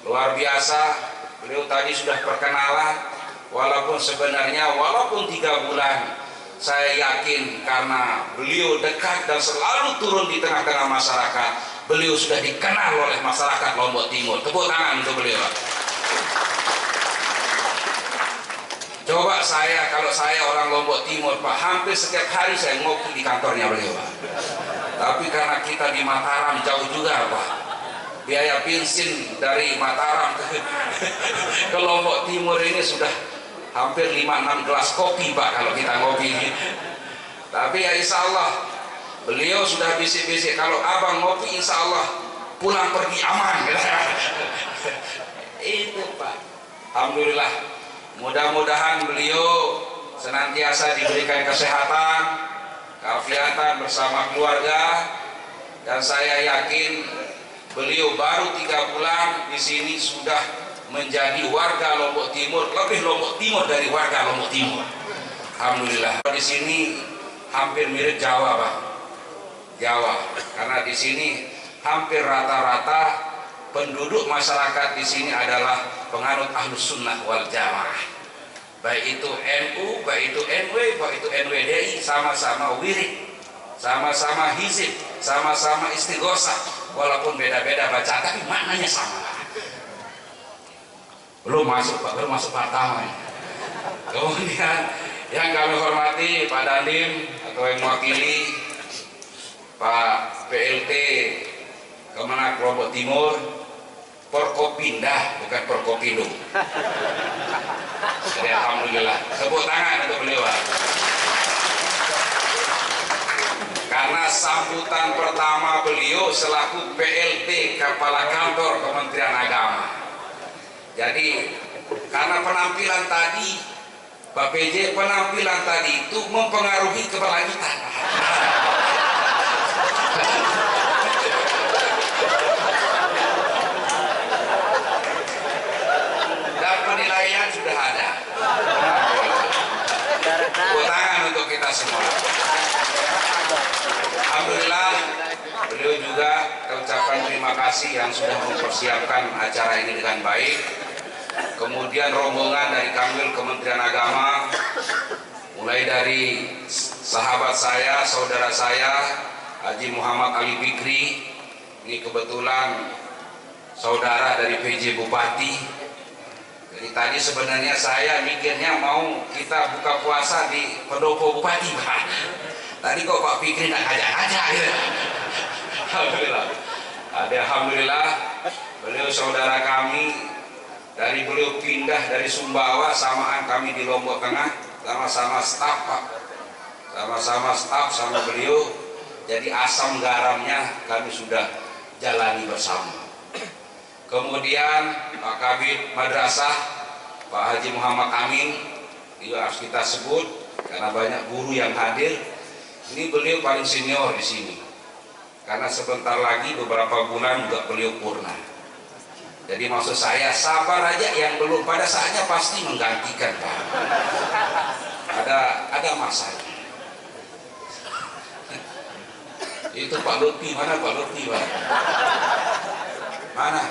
luar biasa. Beliau tadi sudah perkenalan, walaupun 3 bulan, saya yakin karena beliau dekat dan selalu turun di tengah-tengah masyarakat, beliau sudah dikenal oleh masyarakat Lombok Timur. Tepuk tangan untuk beliau. Coba kalau saya orang Lombok Timur, Pak, hampir setiap hari saya ngopi di kantornya beliau, Pak. Tapi karena kita di Mataram jauh juga, Pak, biaya bensin dari Mataram ke Lombok Timur ini sudah hampir 5-6 gelas kopi, Pak, kalau kita ngopi. Tapi ya insya Allah beliau sudah bisik-bisik, kalau abang ngopi insya Allah pulang pergi aman. Itu, Pak. Alhamdulillah, mudah-mudahan beliau senantiasa diberikan kesehatan, keafiatan bersama keluarga, dan saya yakin beliau baru 3 bulan di sini sudah menjadi warga Lombok Timur, lebih Lombok Timur dari warga Lombok Timur. Alhamdulillah. Di sini hampir mirip Jawa, Pak. Jawa, karena di sini hampir rata-rata penduduk masyarakat di sini adalah penganut Ahlus Sunnah wal Jamaah. Baik itu NU, baik itu NW, baik itu NWDI, sama-sama wirid, sama-sama hizib, sama-sama istighosah, walaupun beda-beda baca, tapi maknanya sama. Belum masuk, Pak, baru masuk pertama. Kemudian yang kami hormati Pak Dandim atau yang mewakili Pak PLT Kemenak Lombok Timur, Porkopindah bukan Porkopindo. Jadi alhamdulillah, tepuk tangan untuk beliau. Karena sambutan pertama beliau selaku PLT Kepala Kantor Kementerian Agama. Jadi karena penampilan tadi, Pak PJ, penampilan tadi itu mempengaruhi keberlanjutan. Dan penilaian sudah ada. Tepuk tangan untuk kita semua. mengucapkan terima kasih yang sudah mempersiapkan acara ini dengan baik. Kemudian rombongan dari Kanwil Kementerian Agama, mulai dari sahabat saya, saudara saya, Haji Muhammad Ali Fikri, ini kebetulan saudara dari PJ Bupati. Jadi tadi sebenarnya saya mikirnya mau kita buka puasa di pendopo Bupati, Pak. Tadi kok Pak Fikri nak ngajak-ngajak gitu. Alhamdulillah. Alhamdulillah, beliau saudara kami. Dari beliau pindah dari Sumbawa, samaan kami di Lombok Tengah, sama-sama staf Pak, sama-sama staf sama beliau. Jadi asam garamnya kami sudah jalani bersama. Kemudian Pak Kabid Madrasah, Pak Haji Muhammad Amin, juga harus kita sebut karena banyak guru yang hadir. Ini beliau paling senior di sini, karena sebentar lagi beberapa bulan juga beliau purna. Jadi maksud saya sabar aja, yang belum pada saatnya pasti menggantikan Pak. Ada masanya. Itu Pak Lutfi, mana Pak Lutfi Pak? Mana?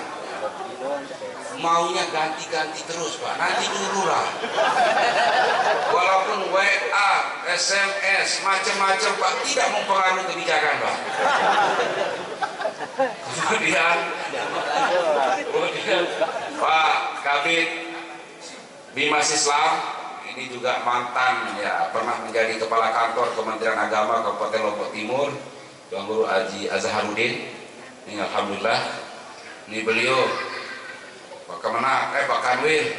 Maunya ganti-ganti terus Pak, nanti dulu lah. Walaupun WA, SMS, macam-macam Pak, tidak mempengaruhi kebijakan Pak. Kemudian Pak Kabid Bimas Islam, ini juga mantan ya, pernah menjadi kepala kantor Kementerian Agama Kabupaten Lombok Timur, Tuan Guru Haji Azharuddin. Ini alhamdulillah, ini beliau Pak Kemenak, Pak Kanwil,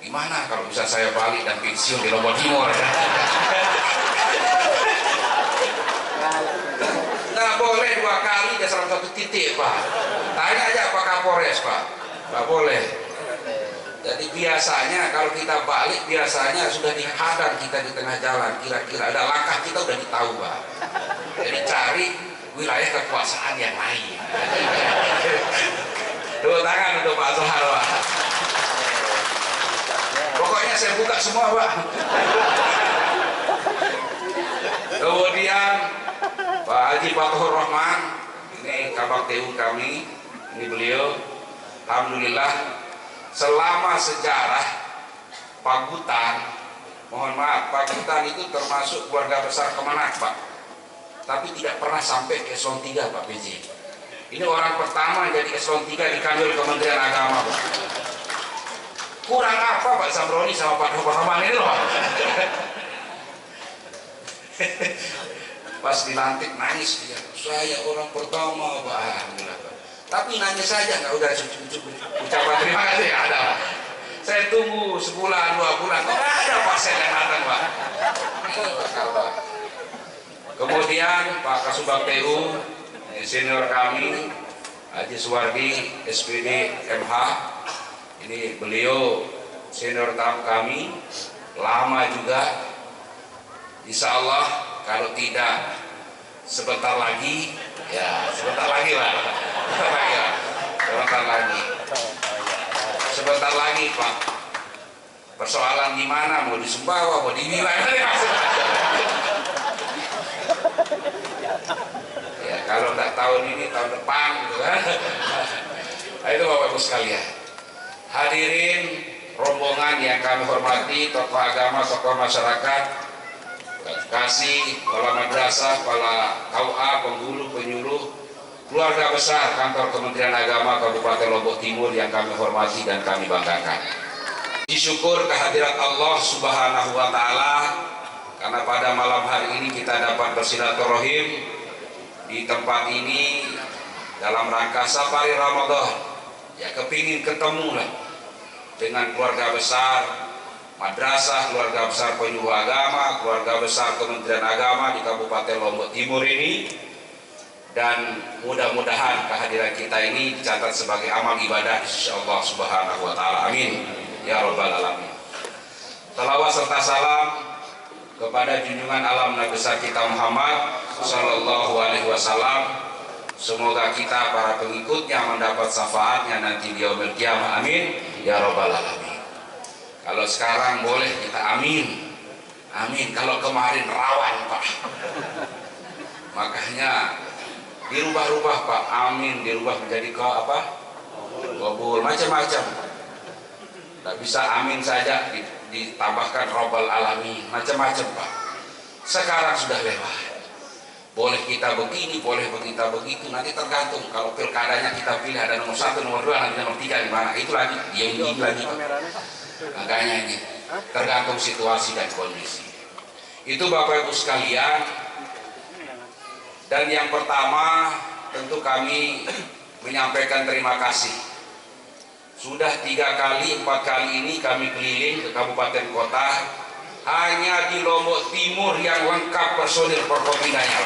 gimana kalau bisa saya balik dan pensiun di Lombok Timur? Nggak boleh 2 kali di salah satu titik Pak. Tanya aja Pak Kapolres Pak. Nggak boleh. Jadi biasanya kalau kita balik, biasanya sudah dihadang kita di tengah jalan. Kira-kira ada langkah kita udah ditahu Pak. Jadi cari wilayah kekuasaan yang lain. Tepuk tangan untuk Pak Zahar Pak. Pokoknya saya buka semua Pak. Kemudian Pak Haji Fathur Rahman, ini Kabak TU kami, ini beliau. Alhamdulillah, selama sejarah Pagutan, mohon maaf, Pagutan itu termasuk keluarga besar Kemenak Pak, tapi tidak pernah sampai ke eselon 3 Pak PJ. Ini orang pertama jadi eselon 3 di Kanwil Kementerian Agama Pak. Kurang apa Pak Samroni sama Pak Rahman ini loh. Pas dilantik nangis dia, saya orang pertama Pak. Alhamdulillah Pak. Tapi nangis saja, nggak udah ucapan terima kasih ada. Saya tunggu sebulan 2 bulan, kok ada pasien yang datang Pak. Kemudian Pak Kasubag TU, senior kami Haji Suwardi SPD MH, ini beliau senior tamu kami, lama juga. Insya Allah kalau tidak sebentar lagi, ya sebentar lagi lah, sebentar lagi Pak. Persoalan gimana, mau di Sumbawa, mau di wilayah ya kalau tidak tahun ini, tahun depan gitu kan. Nah, itu Bapak Ibu sekalian, hadirin rombongan yang kami hormati, tokoh agama, tokoh masyarakat, kasih, kepala madrasah, kepala KUA, penghulu, penyuluh, keluarga besar kantor Kementerian Agama Kabupaten Lombok Timur yang kami hormati dan kami banggakan. Disyukur kehadirat Allah Subhanahu wa Ta'ala, karena pada malam hari ini kita dapat bersilaturahim di tempat ini dalam rangka safari Ramadan. Ya, kepingin ketemu lah dengan keluarga besar madrasah, keluarga besar penyuluh agama, keluarga besar Kementerian Agama di Kabupaten Lombok Timur ini, dan mudah-mudahan kehadiran kita ini dicatat sebagai amal ibadah di sisi Allah Subhanahu wa Ta'ala. Amin ya rabbal alamin. Salawat serta salam kepada junjungan alam Nabi besar kita Muhammad sallallahu alaihi wasallam. Semoga kita para pengikutnya mendapat syafaatnya nanti di yaumil qiyamah. Amin ya rabbal alamin. Kalau sekarang boleh kita amin, amin. Kalau kemarin rawan Pak, makanya dirubah-rubah Pak, amin, dirubah menjadi kabul, macam-macam. Tidak bisa amin saja, ditambahkan robbal alamin, macam-macam Pak. Sekarang sudah lewat. Boleh kita begini, boleh kita begitu, nanti tergantung. Kalau pilkadanya kita pilih ada nomor 1, nomor 2, nanti nomor 3 di mana, itu lagi, yang ini lagi. Makanya ini tergantung situasi dan kondisi. Itu Bapak Ibu sekalian. Dan yang pertama tentu kami menyampaikan terima kasih. Sudah 3 kali, 4 kali ini kami keliling ke kabupaten kota. Hanya di Lombok Timur yang lengkap personil Forkopimdanya.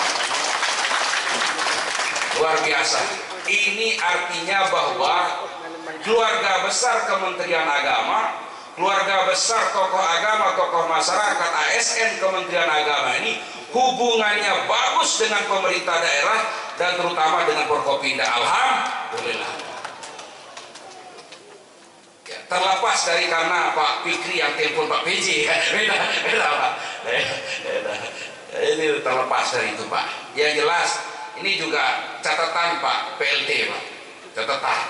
Luar biasa. Ini artinya bahwa keluarga besar Kementerian Agama, keluarga besar tokoh agama, tokoh masyarakat, ASN Kementerian Agama ini hubungannya bagus dengan pemerintah daerah dan terutama dengan Forkopimda. Alhamdulillah. Ya, terlepas dari karena Pak Fikri yang telepon Pak PJ, beda Pak. Ini terlepas dari itu Pak. Yang jelas ini juga catatan Pak PLT Pak, catatan.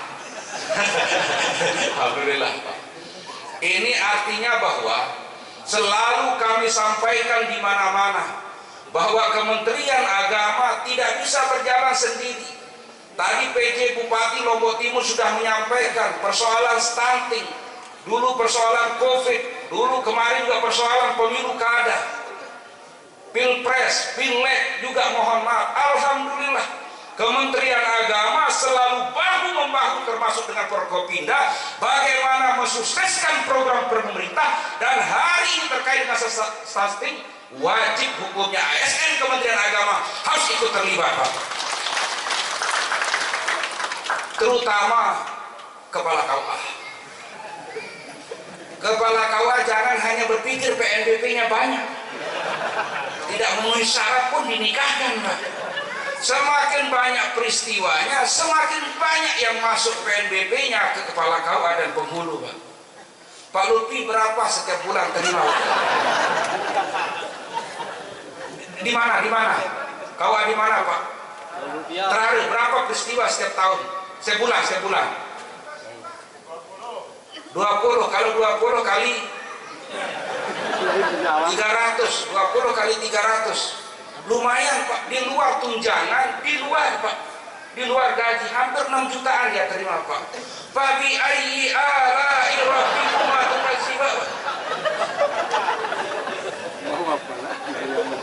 Alhamdulillah Pak. Ini artinya bahwa selalu kami sampaikan di mana-mana bahwa Kementerian Agama tidak bisa berjalan sendiri. Tadi PJ Bupati Lombok Timur sudah menyampaikan persoalan stunting, dulu persoalan COVID, dulu kemarin juga persoalan pemilu kada, pilpres, pileg juga mohon maaf. Alhamdulillah Kementerian Agama selalu bahu-membahu termasuk dengan Forkopimda bagaimana mensukseskan program pemerintah. Dan hari ini terkait dengan stunting, wajib hukumnya ASN Kementerian Agama harus ikut terlibat Pak. Terutama kepala KUA. Kepala KUA jangan hanya berpikir PNBP-nya banyak, tidak memenuhi syarat pun dinikahkan Pak. Semakin banyak peristiwanya, semakin banyak yang masuk PNBP-nya ke kepala KUA dan penghulu Pak. Pak Lutfi berapa setiap bulan terima? Di mana? KUA di mana Pak? Terakhir berapa peristiwa setiap tahun? Sebulan 20. Kalau 20 kali 300, 20 kali 300 lumayan Pak. Di luar tunjangan, di luar Pak, di luar gaji hampir 6 jutaan dia terima Pak. Fabi ayyi ala'i rabbikuma tukadziban.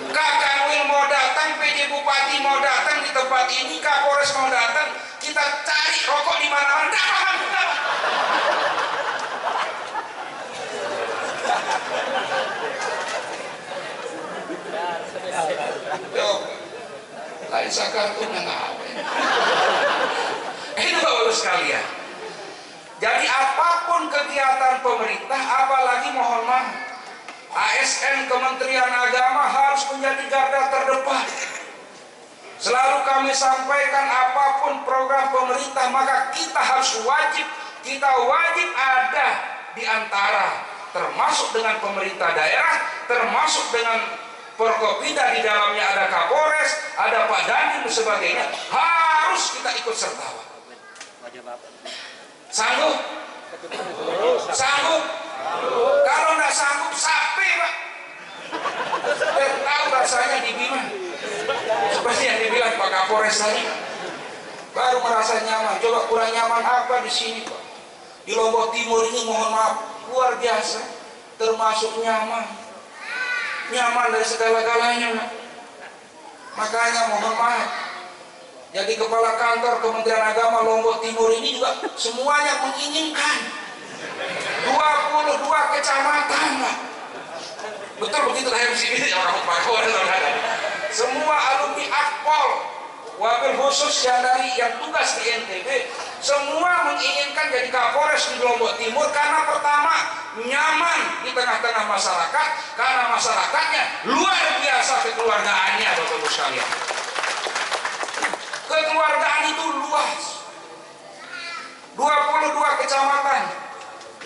Kak Kanwil mau datang, PJ Bupati mau datang di tempat ini, Kapolres mau datang, kita cari rokok di mana-mana, tidak paham. Yo, lain sakartunya nggak apa. Itu Bapak sekalian. Jadi apapun kegiatan pemerintah, apalagi mohon maaf, ASN Kementerian Agama harus menjadi garda terdepan. Selalu kami sampaikan apapun program pemerintah maka kita harus wajib ada di antara, termasuk dengan pemerintah daerah, termasuk dengan Forkopimda, di dalamnya ada Kapolres, ada Pak Dandim dan sebagainya, harus kita ikut serta. Sanggup? Sanggup? Kalau nggak sanggup, sapi Pak. Tahu rasanya di Bima. Seperti yang dibilang Pak Kapolres tadi, baru merasa nyaman. Coba kurang nyaman apa di sini Pak? Di Lombok Timur ini mohon maaf luar biasa, termasuk nyaman dari segala-galanya Pak. Makanya mohon maaf, jadi kepala kantor Kementerian Agama Lombok Timur ini juga semuanya menginginkan 22 kecamatan Pak. Betul begitulah yang sini orang Pak Kapolres. Semua alumni Akpol, wabil khusus yang tugas di NTB, semua menginginkan jadi Kapolres di Lombok Timur karena pertama nyaman di tengah-tengah masyarakat, karena masyarakatnya luar biasa kekeluargaannya Bapak-Ibu sekalian. Kekeluargaan itu luas. 22 kecamatan,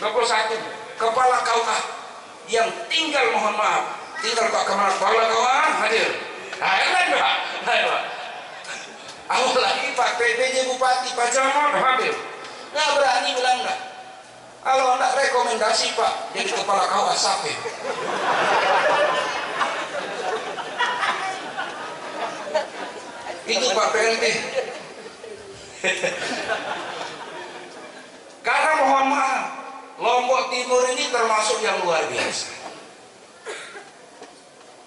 21 kepala KUA yang tinggal mohon maaf, tinggal Pak Kepala KUA hadir. Nah, Apalagi Pak PJ Bupati, Pak Jamal hadir. Nggak berani bilang enggak. Kalau enggak rekomendasi Pak jadi kepala KUA SAPE. Itu Pak PLT. Karena mohon maaf, Lombok Timur ini termasuk yang luar biasa.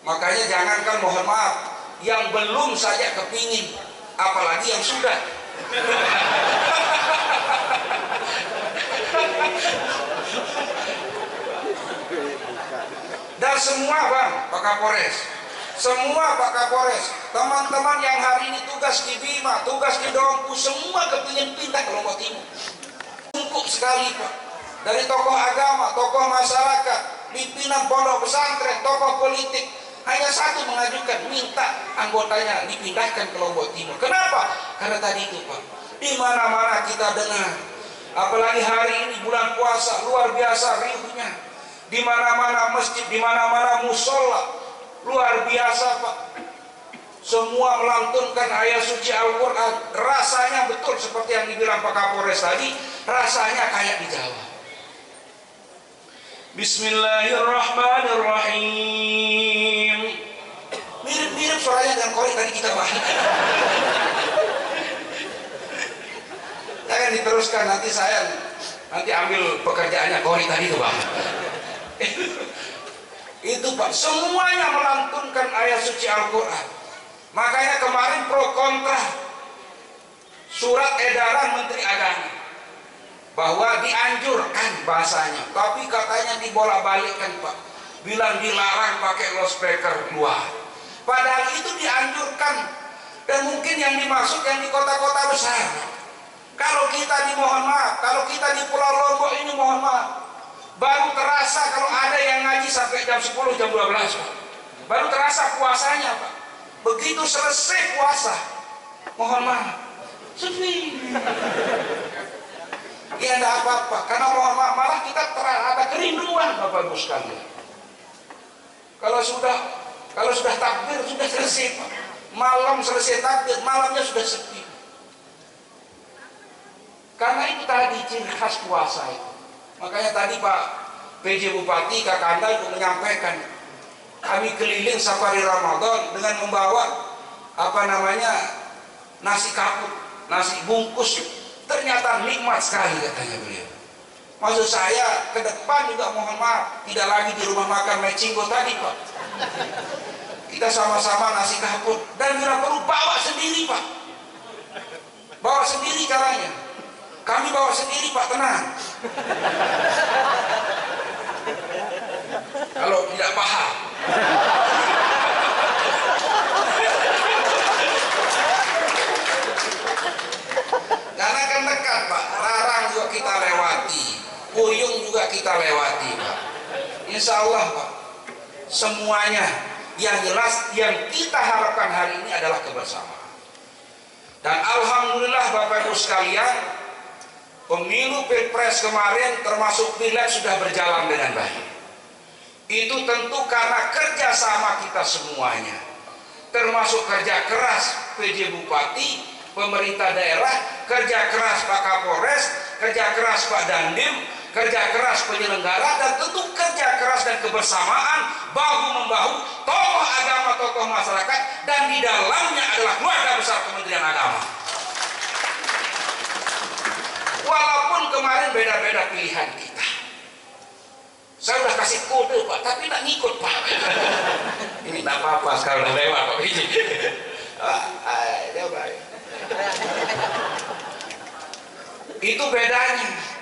Makanya jangankan mohon maaf, yang belum saja kepingin, apalagi yang sudah. Dan semua Bang, Pak Kapolres, semua Pak Kapolres, teman-teman yang hari ini tugas di Bima, tugas di Dompu, semua kepingin pindah ke Lombok Timur. Cukup sekali Pak, dari tokoh agama, tokoh masyarakat, pimpinan pondok pesantren, tokoh politik, hanya satu mengajukan, minta anggotanya dipindahkan ke Lombok Timur. Kenapa? Karena tadi itu Pak, di mana-mana kita dengar, apalagi hari ini bulan puasa, luar biasa riuhnya. Di mana-mana masjid, di mana-mana musola, luar biasa Pak. Semua melantunkan ayat suci Al-Quran. Rasanya betul seperti yang dibilang Pak Kapolres tadi, rasanya kayak di Jawa. Bismillahirrahmanirrahim. Mirip-mirip suaranya dengan kori tadi kita bahas. Jangan diteruskan, nanti saya ambil pekerjaannya kori tadi tuh Pak. Itu Pak, semuanya melantunkan ayat suci Al-Quran. Makanya kemarin pro kontra surat edaran Menteri Agama bahwa dianjurkan bahasanya, tapi katanya dibolak-balikkan Pak, bilang dilarang pakai loudspeaker keluar, padahal itu dianjurkan. Dan mungkin yang dimaksud yang di kota-kota besar. Kalau kita dimohon maaf, kalau kita di Pulau Lombok ini mohon maaf, baru terasa kalau ada yang ngaji sampai jam 10, jam 12 Pak. Baru terasa puasanya Pak. Begitu selesai puasa, mohon maaf, sepi. Ya enggak apa-apa, karena mohon maaf malah kita ada kerinduan Bapak Ibu sekalian. Kalau sudah takbir sudah selesai Pak. Malam selesai takbir, malamnya sudah sepi. Karena itu tadi ciri khas puasa itu. Makanya tadi Pak PJ Bupati Kakanda itu menyampaikan, kami keliling safari Ramadan dengan membawa nasi kapuk, nasi bungkus, ternyata nikmat sekali katanya beliau. Maksud saya ke depan juga mohon maaf, tidak lagi di rumah makan Mecinggo tadi Pak. Kita sama-sama nasi kapuk, dan bila perlu bawa sendiri Pak. Bawa sendiri caranya. Kami bawa sendiri Pak, tenang. Kalau tidak paham. Karena kan dekat Pak, Rarang juga kita lewati, Puyung juga kita lewati Pak. Insya Allah Pak, semuanya yang jelas yang kita harapkan hari ini adalah kebersamaan. Dan alhamdulillah Bapak Ibu sekalian, pemilu Pilpres kemarin termasuk Pileg sudah berjalan dengan baik. Itu tentu karena kerjasama kita semuanya, termasuk kerja keras PJ Bupati, pemerintah daerah, kerja keras Pak Kapolres, kerja keras Pak Dandim, kerja keras penyelenggara, dan tentu kerja keras dan kebersamaan bahu-membahu tokoh agama, tokoh masyarakat, dan di dalamnya adalah keluarga besar Kementerian Agama. Walaupun kemarin beda-beda pilihan kita, saya udah kasih kode Pak, tapi nggak ngikut Pak. Ini nggak apa-apa, sekarang udah lewat Pak Biji.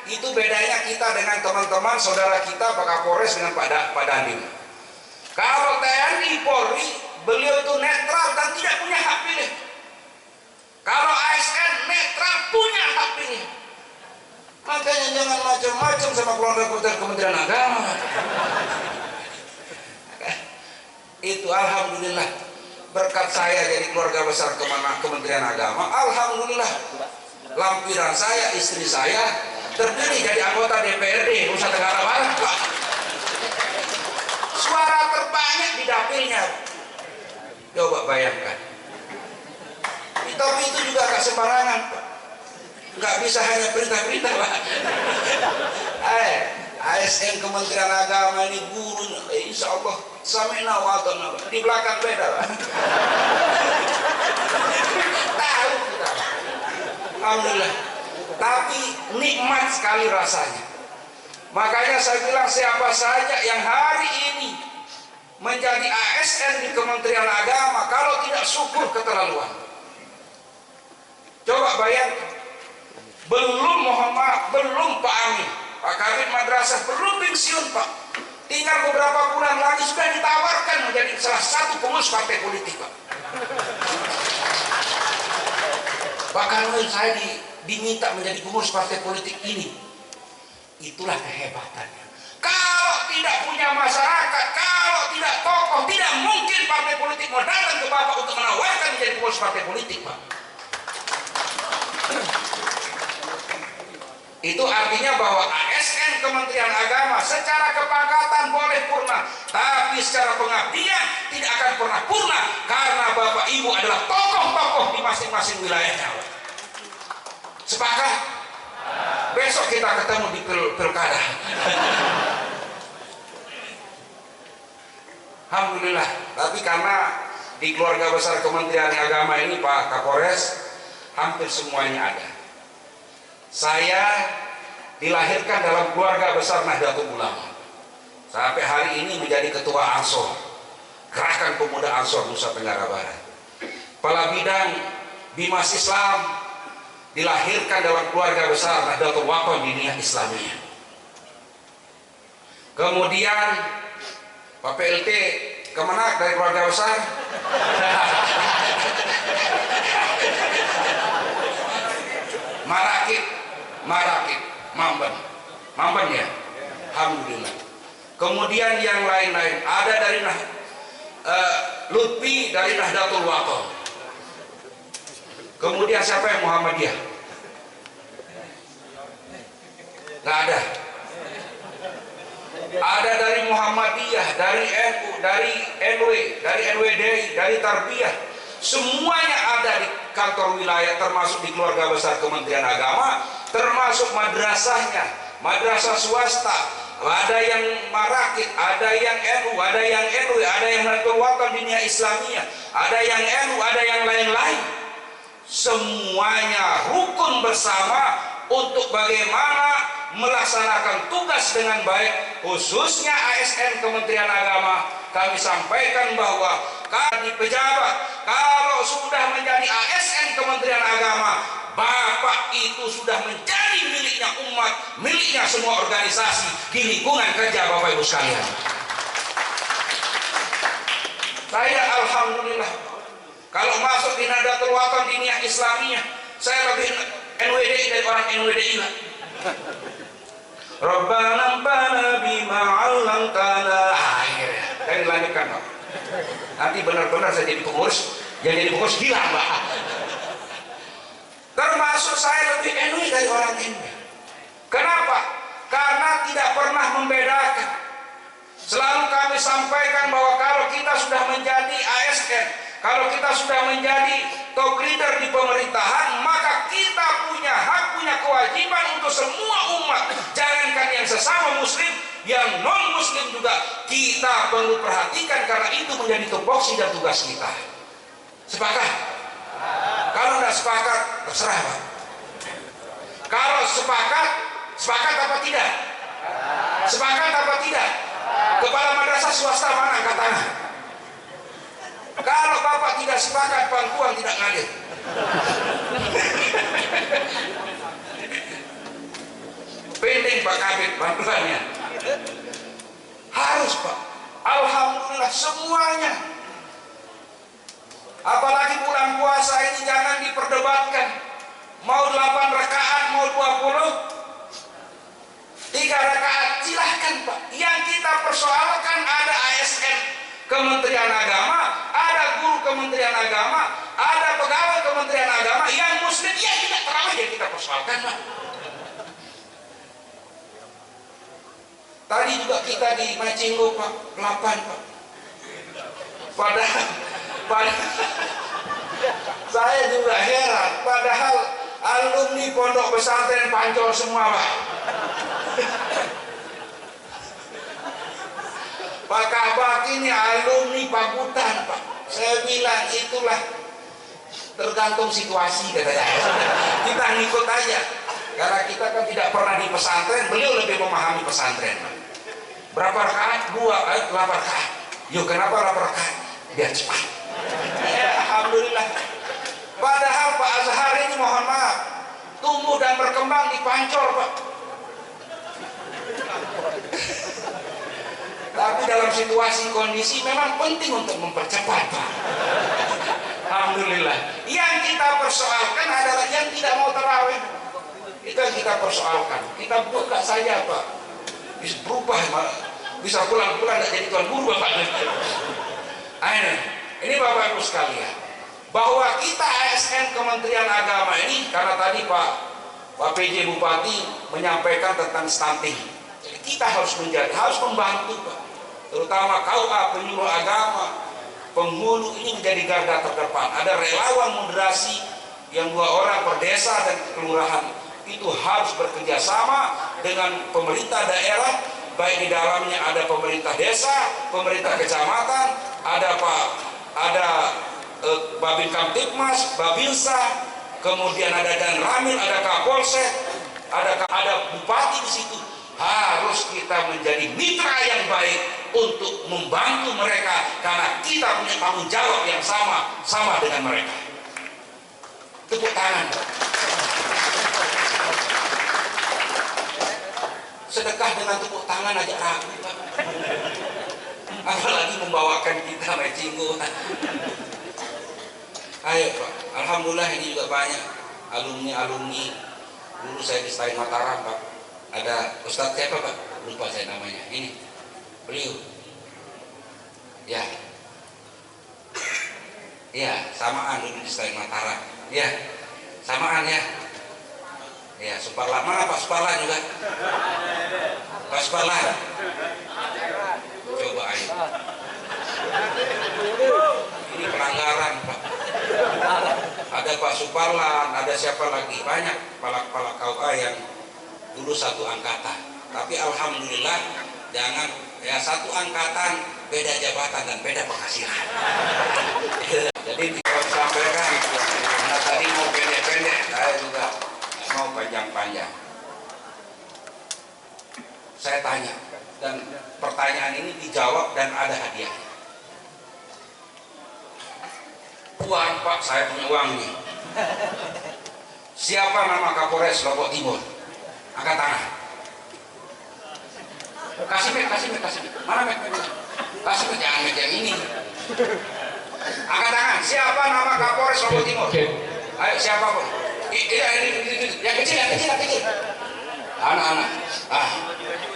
Itu bedanya kita dengan teman-teman saudara kita Pak Kapolres dengan Pak Dandim. Kalau TNI Polri, beliau itu netral dan tidak punya hak pilih. Kalau ASN netral, punya hak pilih. Makanya jangan macam-macam sama keluarga Kementerian Agama. Itu alhamdulillah berkat saya jadi keluarga besar Kementerian Agama. Alhamdulillah lampiran saya, istri saya terpilih jadi anggota DPRD Nusa Tenggara Barat Pak. Suara terbanyak di dapilnya. Coba bayangkan. Tapi itu juga gak sembarangan, Pak. Nggak bisa hanya perintah-perintah, Pak. ASN Kementerian Agama ini guru, insya Allah sami'na wa ata'na. Di belakang beda, Pak. Tahu kita, Pak. Alhamdulillah. Tapi nikmat sekali rasanya. Makanya saya bilang siapa saja yang hari ini menjadi ASN di Kementerian Agama, kalau tidak syukur keterlaluan. Coba bayangkan, belum mohon maaf, belum Pak Amin, Pak Kabid Madrasah belum pensiun, Pak. Tinggal beberapa bulan lagi sudah ditawarkan menjadi salah satu pengurus partai politik, Pak. Bahkan saya diminta menjadi pengurus partai politik ini. Itulah kehebatannya. Kalau tidak punya masyarakat, kalau tidak tokoh, tidak mungkin partai politik mau datang ke Bapak untuk menawarkan menjadi pengurus partai politik, Pak. Itu artinya bahwa ASN Kementerian Agama secara kepangkatan boleh purna, tapi secara pengabdian tidak akan pernah purna karena Bapak Ibu adalah tokoh-tokoh di masing-masing wilayahnya. Sepakat? Besok kita ketemu di pilkada. Alhamdulillah. Tapi karena di keluarga besar Kementerian Agama ini Pak Kapolres hampir semuanya ada. Saya dilahirkan dalam keluarga besar Nahdlatul Ulama. Sampai hari ini menjadi ketua Ansor, Gerakan Pemuda Ansor Nusa Tenggara Barat. Kepala bidang Bimas Islam, dilahirkan dalam keluarga besar Nahdlatul Wathon Diniyah Islamiyah. Kemudian Pak PLT Kemenak dari keluarga besar. Marakit, Mamban ya. Alhamdulillah. Kemudian yang lain-lain ada dari Lutfi dari Nahdlatul Wathon. Kemudian siapa yang Muhammadiyah? Nggak ada. Ada dari Muhammadiyah, dari NU, dari NW, dari NWDI, dari Tarbiyah. Semuanya ada di kantor wilayah, termasuk di keluarga besar Kementerian Agama, termasuk madrasahnya, madrasah swasta. Ada yang Marakit, ada yang NU, ada yang NW, ada yang Nahdlatul Wathon Diniyah Islamiyah, ada yang NU, ada yang lain-lain. Semuanya rukun bersama untuk bagaimana melaksanakan tugas dengan baik, khususnya ASN Kementerian Agama. Kami sampaikan bahwa kalau pejabat, kalau sudah menjadi ASN Kementerian Agama, Bapak itu sudah menjadi miliknya umat, miliknya semua organisasi di lingkungan kerja Bapak Ibu sekalian. Saya alhamdulillah kalau masuk di Nahdlatul Wathon Diniyah Islamiyah, saya lebih NWDI dari orang NWDI lah. Rabbana bana bima 'allamtana. Saya dilanjutkan, Pak. Nanti benar-benar saya jadi pengurus, yang jadi pengurus gila, Pak. Termasuk saya lebih NW dari orang NW. Kenapa? Karena tidak pernah membedakan. Selalu kami sampaikan bahwa kalau kita sudah menjadi ASN, kalau kita sudah menjadi top leader di pemerintahan, maka kita punya hak, punya kewajiban untuk semua umat. Jangankan yang sesama muslim, yang non muslim juga kita perlu perhatikan, karena itu menjadi tupoksi dan tugas kita. Sepakat? Kalau tidak sepakat, terserah, Pak. Kalau sepakat, sepakat apa tidak? Sepakat apa tidak? Kepala madrasah swasta mana angkat tangan? Kalau Bapak tidak sepakat, pangkuan tidak ngalir. Pending Pak Kabid bantuannya. Harus, Pak. Alhamdulillah semuanya. Apalagi bulan puasa ini jangan diperdebatkan. Mau 8 rakaat, mau 20, 3 rakaat, silahkan, Pak. Yang kita persoalkan ada ASN Kementerian Agama, ada guru Kementerian Agama, ada pegawai Kementerian Agama yang muslim, ya tidak terawih yang kita persoalkan, Pak. Tadi juga kita di Macinggo, Pak, 8, Pak. Padahal Saya juga heran, padahal alumni pondok pesantren Pancol semua, Pak. Pak Kabak ini alumni Pakutan, Pak. Saya bilang itulah tergantung situasi, katanya. Kita ngikut aja, karena kita kan tidak pernah di pesantren. Beliau lebih memahami pesantren. Berapa rakaat? 8 rakaat. Yuk, kenapa 8 rakaat? Biar cepat. Ya, alhamdulillah. Padahal Pak Azhar ini mohon maaf tumbuh dan berkembang di Pancol, Pak. Tapi dalam situasi kondisi memang penting untuk mempercepat, Pak. Alhamdulillah. Yang kita persoalkan adalah yang tidak mau tarawih. Itu yang kita persoalkan. Kita buka saja, Pak. Bisa berubah, Pak. Bisa pulang-pulang tidak jadi tuan guru, Bapak. Ini Bapak Ibu sekalian, bahwa kita ASN Kementerian Agama ini, karena tadi Pak PJ Bupati menyampaikan tentang stunting. Jadi kita harus harus membantu, Pak. Terutama KUA, penyuluh agama, penghulu ini menjadi garda terdepan. Ada relawan moderasi yang 2 orang per desa dan kelurahan. Itu harus bekerja sama dengan pemerintah daerah, baik di dalamnya ada pemerintah desa, pemerintah kecamatan, ada Babin Kamtipmas, Babinsa, kemudian ada Danramil, ada Kapolsek, ada bupati di situ. Harus kita menjadi mitra yang baik untuk membantu mereka, karena kita punya tanggung jawab yang sama dengan mereka. Tepuk tangan. Sedekah dengan tepuk tangan aja ragu, Pak. Apalagi membawakan kita mecinggo. Ayo, Pak. Alhamdulillah ini juga banyak alumni. Dulu saya di Stain Mataram, Pak. Ada Ustadz siapa, Pak? Lupa saya namanya. Ini beliau. Ya. Ya, samaan dulu di Stain Mataram. Ya, samaan ya. Ya, Suparlan. Mana Pak Suparlan juga? Pak Suparlan. Coba ayo. Ini pelanggaran, Pak. Ada Pak Suparlan, ada siapa lagi? Banyak kepala-kepala KUA yang dulu satu angkatan. Tapi alhamdulillah jangan ya satu angkatan beda jabatan dan beda penghasilan. Jadi disampaikan, karena tadi mau pendek-pendek, saya juga mau panjang-panjang. Saya tanya, dan pertanyaan ini dijawab dan ada hadiah. Uang, Pak, saya punya uang nih. Siapa nama Kapolres Lombok Timur? Angkat tangan. Kasih mic. Mana mic? Kasih mic, jangan mic yang ini. Angkat tangan. Siapa nama Kapolres Lombok Timur? Ayo, siapa pun. Ini, yang kecil. Anak-anak.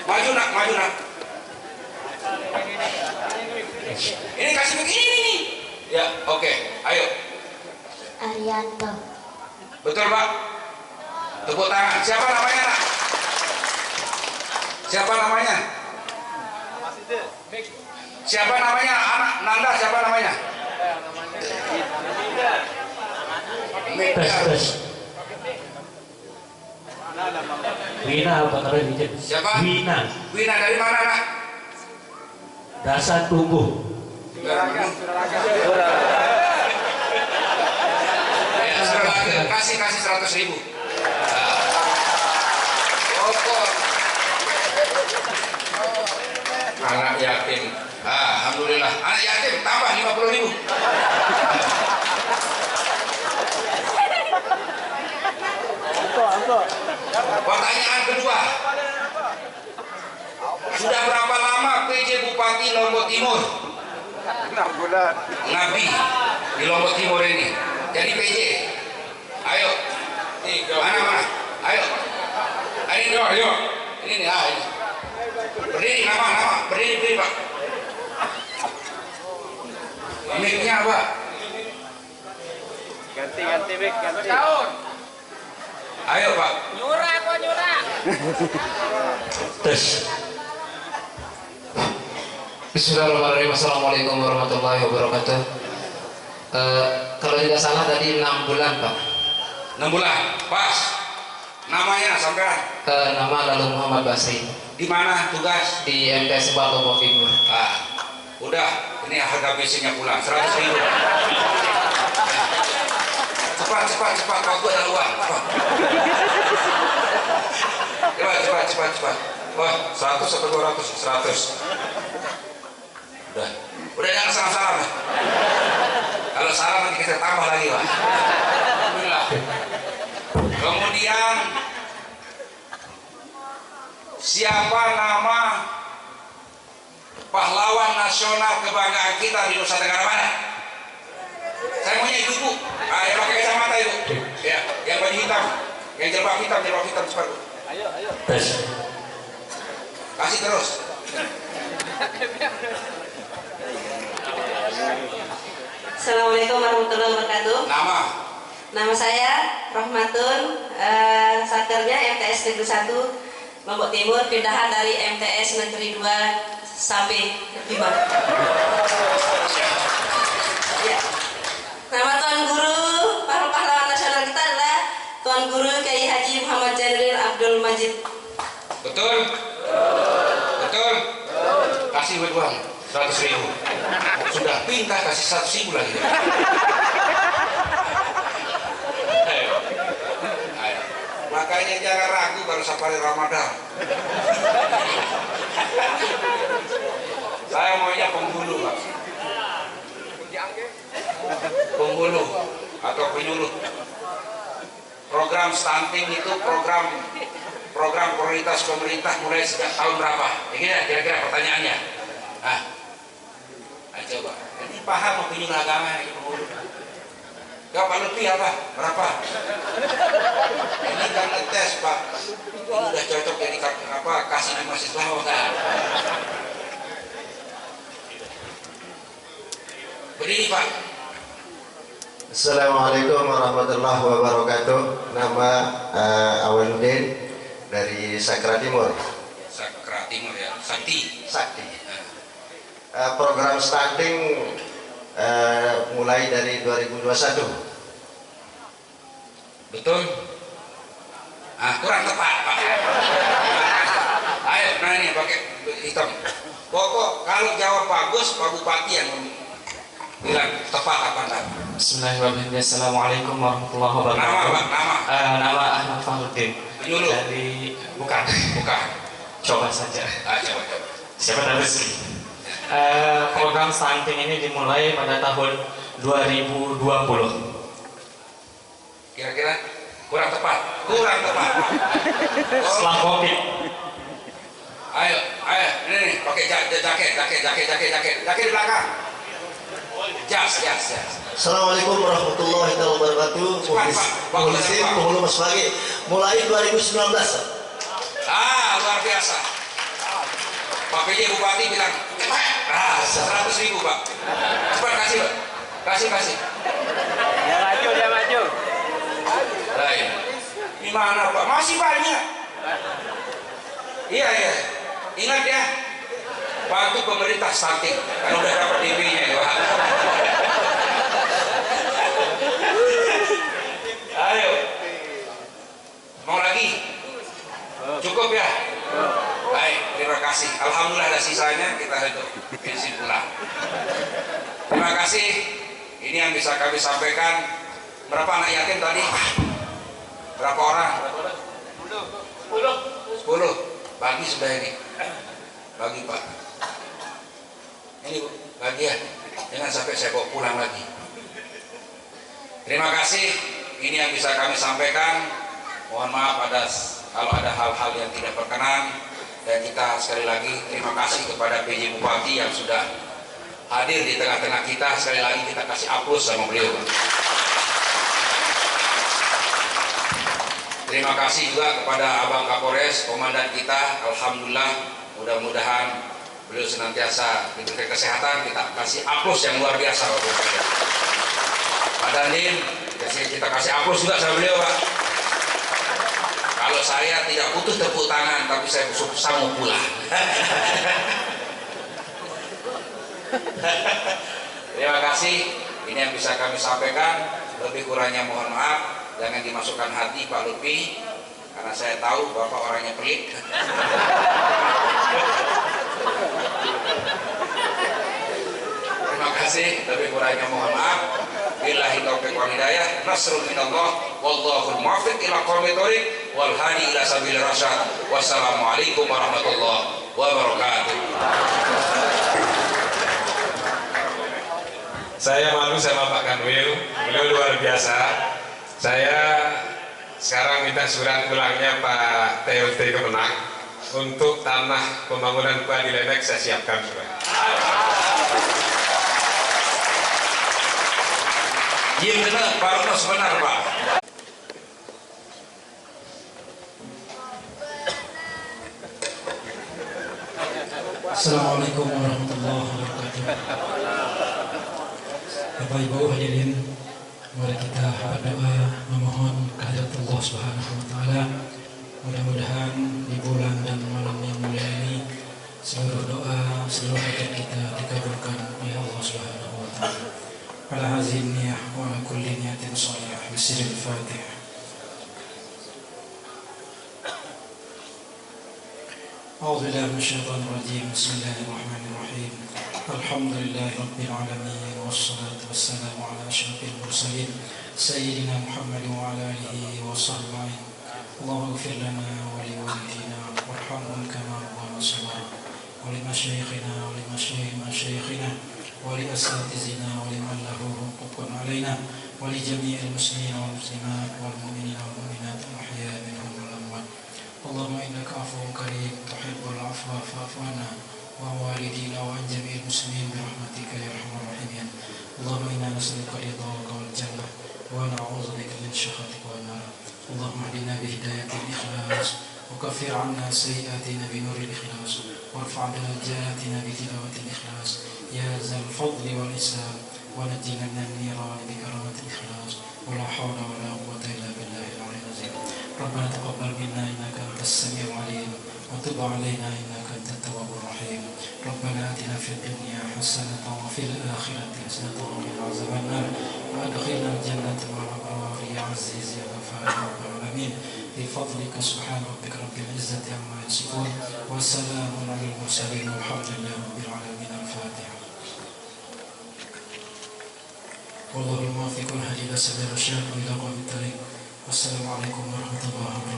Maju nak. Ini kasih mic ini. Ya, oke. Ayo. Arianto. Betul, Pak. Tepuk tangan. Siapa namanya, nak? Siapa namanya? Siapa namanya? Anak Nanda, siapa namanya? Tes. Wina apa namanya? Siapa? Wina dari mana, nak? Dasar tumbuh. Kasih 100.000. Anak yatim. Alhamdulillah. Anak yatim tambah 50.000. Pertanyaan kedua. Sudah berapa lama PJ Bupati Lombok Timur? 6 bulan. Nabi di Lombok Timur ini. Jadi PJ. Ayo. Mana? Ayo. Ayo. Ini nih, ini. Berdiri nama. Berdiri, Pak. Mic-nya apa? Ganti mic. Ayo, Pak. Nyurah. Tes. Bismillahirrahmanirrahim. Assalamualaikum warahmatullahi wabarakatuh. Kalau tidak salah tadi 6 bulan Pak. 6 bulan, pas. Namanya sampean? Nama lalu Muhammad Basri. Di mana tugas? Di MTS Sebak Lombok Timur. Udah, ini harga bensinnya pulang 100.000. Cepat, kau ada uang. Cepat. Wah, 100 atau 200? 100. Udah jangan salah-salah. Kalau salah nanti kita tambah lagi, Pak. Alhamdulillah. Kemudian siapa nama pahlawan nasional kebanggaan kita di Nusa Tenggara Barat? Saya maunya ibu-ibu, yang pakai kacamata itu, ya, yang baju hitam, yang jilbab hitam cepat. Ayo. Kasih terus. Assalamualaikum warahmatullahi wabarakatuh. Nama saya Rohmatun, sakernya MTS Negeri 1 Lombok Timur, pindahan dari MTS Negeri 2 sampai 5. Ya. Nama Tuan Guru pahlawan nasional kita adalah Tuan Guru Kiai Haji Muhammad Jainil Abdul Majid. Betul. Kasih uang 100.000. Sudah pintar kasih 100.000 lagi. Makanya jangan ragu baru safari Ramadan. Saya maunya penghulu, Pak. Penghulu atau penyuluh. Program stunting itu program prioritas pemerintah mulai sejak tahun berapa? Ya, kira-kira pertanyaannya. Coba. Ini paham mau penyuluh agama ini penghulu. Gak Pak lebih apa? Berapa? Ini kan ngetes Pak. Ini udah cocok jadi kasih di mahasiswa kan? Berdiri Pak. Assalamualaikum warahmatullahi wabarakatuh. Nama Awaludin dari Sakra Timur. Sakra Timur ya, Sakti. Program stunting mulai dari 2021. Betul? Kurang tepat Pak. Ayo, nah ini pakai hitam. Pokok kalau jawab bagus, Pak Bupati yang bilang tepat apa enggak? Bismillahirrahmanirrahim. Assalamualaikum warahmatullahi wabarakatuh. Nama Ahmad Fahrudin. Penyuluh? Dari bukan. Coba saja. Coba. Siapa tahu rezeki. Program stunting ini dimulai pada tahun 2020. Kira-kira kurang tepat. Setelah COVID. Ayo, ini pakai jaket di belakang. Jas. Assalamualaikum warahmatullahi wabarakatuh. Penghulu Mas Pagi mulai 2019. Luar biasa. Pak PJ Bupati bilang 100.000 Pak. Cepat kasih Pak. Kasih. Dia maju. Lain. Gimana Pak? Masih banyak. Iya. Ingat ya. Bantu pemerintah stunting. Kan udah dapat DP-nya ya Pak. Ayo. Mau lagi? Cukup ya? Baik, terima kasih. Alhamdulillah ada sisanya, kita hidup bensin pulang. Terima kasih. Ini yang bisa kami sampaikan. Berapa anak yatim tadi? Berapa orang? 10. Bagi sudah ini. Bagi Pak. Ini bagian. Jangan sampai saya bawa pulang lagi. Terima kasih. Ini yang bisa kami sampaikan. Mohon maaf kalau ada hal-hal yang tidak berkenan. Dan kita sekali lagi terima kasih kepada PJ Bupati yang sudah hadir di tengah-tengah kita. Sekali lagi kita kasih aplaus sama beliau. Terima kasih juga kepada Abang Kapolres, komandan kita. Alhamdulillah, mudah-mudahan beliau senantiasa diberi kesehatan. Kita kasih aplaus yang luar biasa. Pak Dandim, kita kasih aplaus juga sama beliau Pak. Kalau saya tidak butuh tepuk tangan, tapi saya mau pulang. Terima kasih. Ini yang bisa kami sampaikan, lebih kurangnya mohon maaf. Jangan dimasukkan hati Pak Lutfi, karena saya tahu Bapak orangnya pelit. Terima kasih, lebih kurangnya mohon maaf. Billahi taufiq wal hidayah, nasrul minallah, wallahul muwaffiq ila aqwamit thoriq wal hadi ila sabilir rasyad. Wassalamualaikum warahmatullahi wabarakatuh. Saya malu sama Pak Kanwil, beliau luar biasa. Saya sekarang minta surat pulangnya Pak TLT Kemenang untuk tanah pembangunan Pak di Lemek, saya siapkan surat. Iya benar, Pak Ronos benar Pak. Assalamualaikum warahmatullahi wabarakatuh. Bapak Ibu hadirin, mari kita berdoa memohon kehadirat Allah Subhanahu wa taala. Mudah-mudahan di bulan dan malam yang mulia ini seluruh doa, seluruh hajat kita dikabulkan oleh Allah Subhanahu wa taala. Ala hazin niyah wa ala kulli niyatin shalihah. Bismillahil Fatihah. أعوذ بالله من الشيطان الرجيم. بسم الله الرحمن الرحيم. الحمد لله رب العالمين والصلاة والسلام على أشرف المرسلين سيدنا محمد وعلى آله وصحبه. اللهم اغفر لنا ولوالدينا وارحمهم كما ربونا صغارا ولمشايخنا ولمشايخنا ولأساتذتنا ولمن له حقوق علينا ولجميع المسلمين والمسلمات والمؤمنين والمؤمنات الأحياء منهم والأموات. اللهم إنك عفو كريم تحب العفو فاعف عنا ووالدينا وعن جميع المسلمين برحمتك يا أرحم الراحمين. اللهم إنا نسألك رضاك والجنة ونعوذ بك من سخطك والنار. اللهم اهدنا بهداية الإخلاص وكفر عنا سيئاتنا بنور الإخلاص وارفع درجاتنا بتلاوة الإخلاص يا ذا الفضل والإحسان ونجنا من النيران بكرامة الإخلاص ولا حول ولا قوة إلا بالله العلي العظيم. ربنا تقبل منا إنك أنت السميع العليم وتب علينا إنك أنت التواب الرحيم. ربنا آتنا في الدنيا حسنة وفي الآخرة حسنة وقنا عذاب النار وأدخلنا الجنة مع الأبرار يا عزيز يا غفار يا رب العالمين. بفضلك سبحان ربك رب العزة عما يصفون وسلام على المرسلين والحمد لله رب العالمين. الفاتحة. والله الموفق الهدي إلى سبيل الرشاد وإلى قوم الطريق. والسلام عليكم ورحمة الله وبركاته.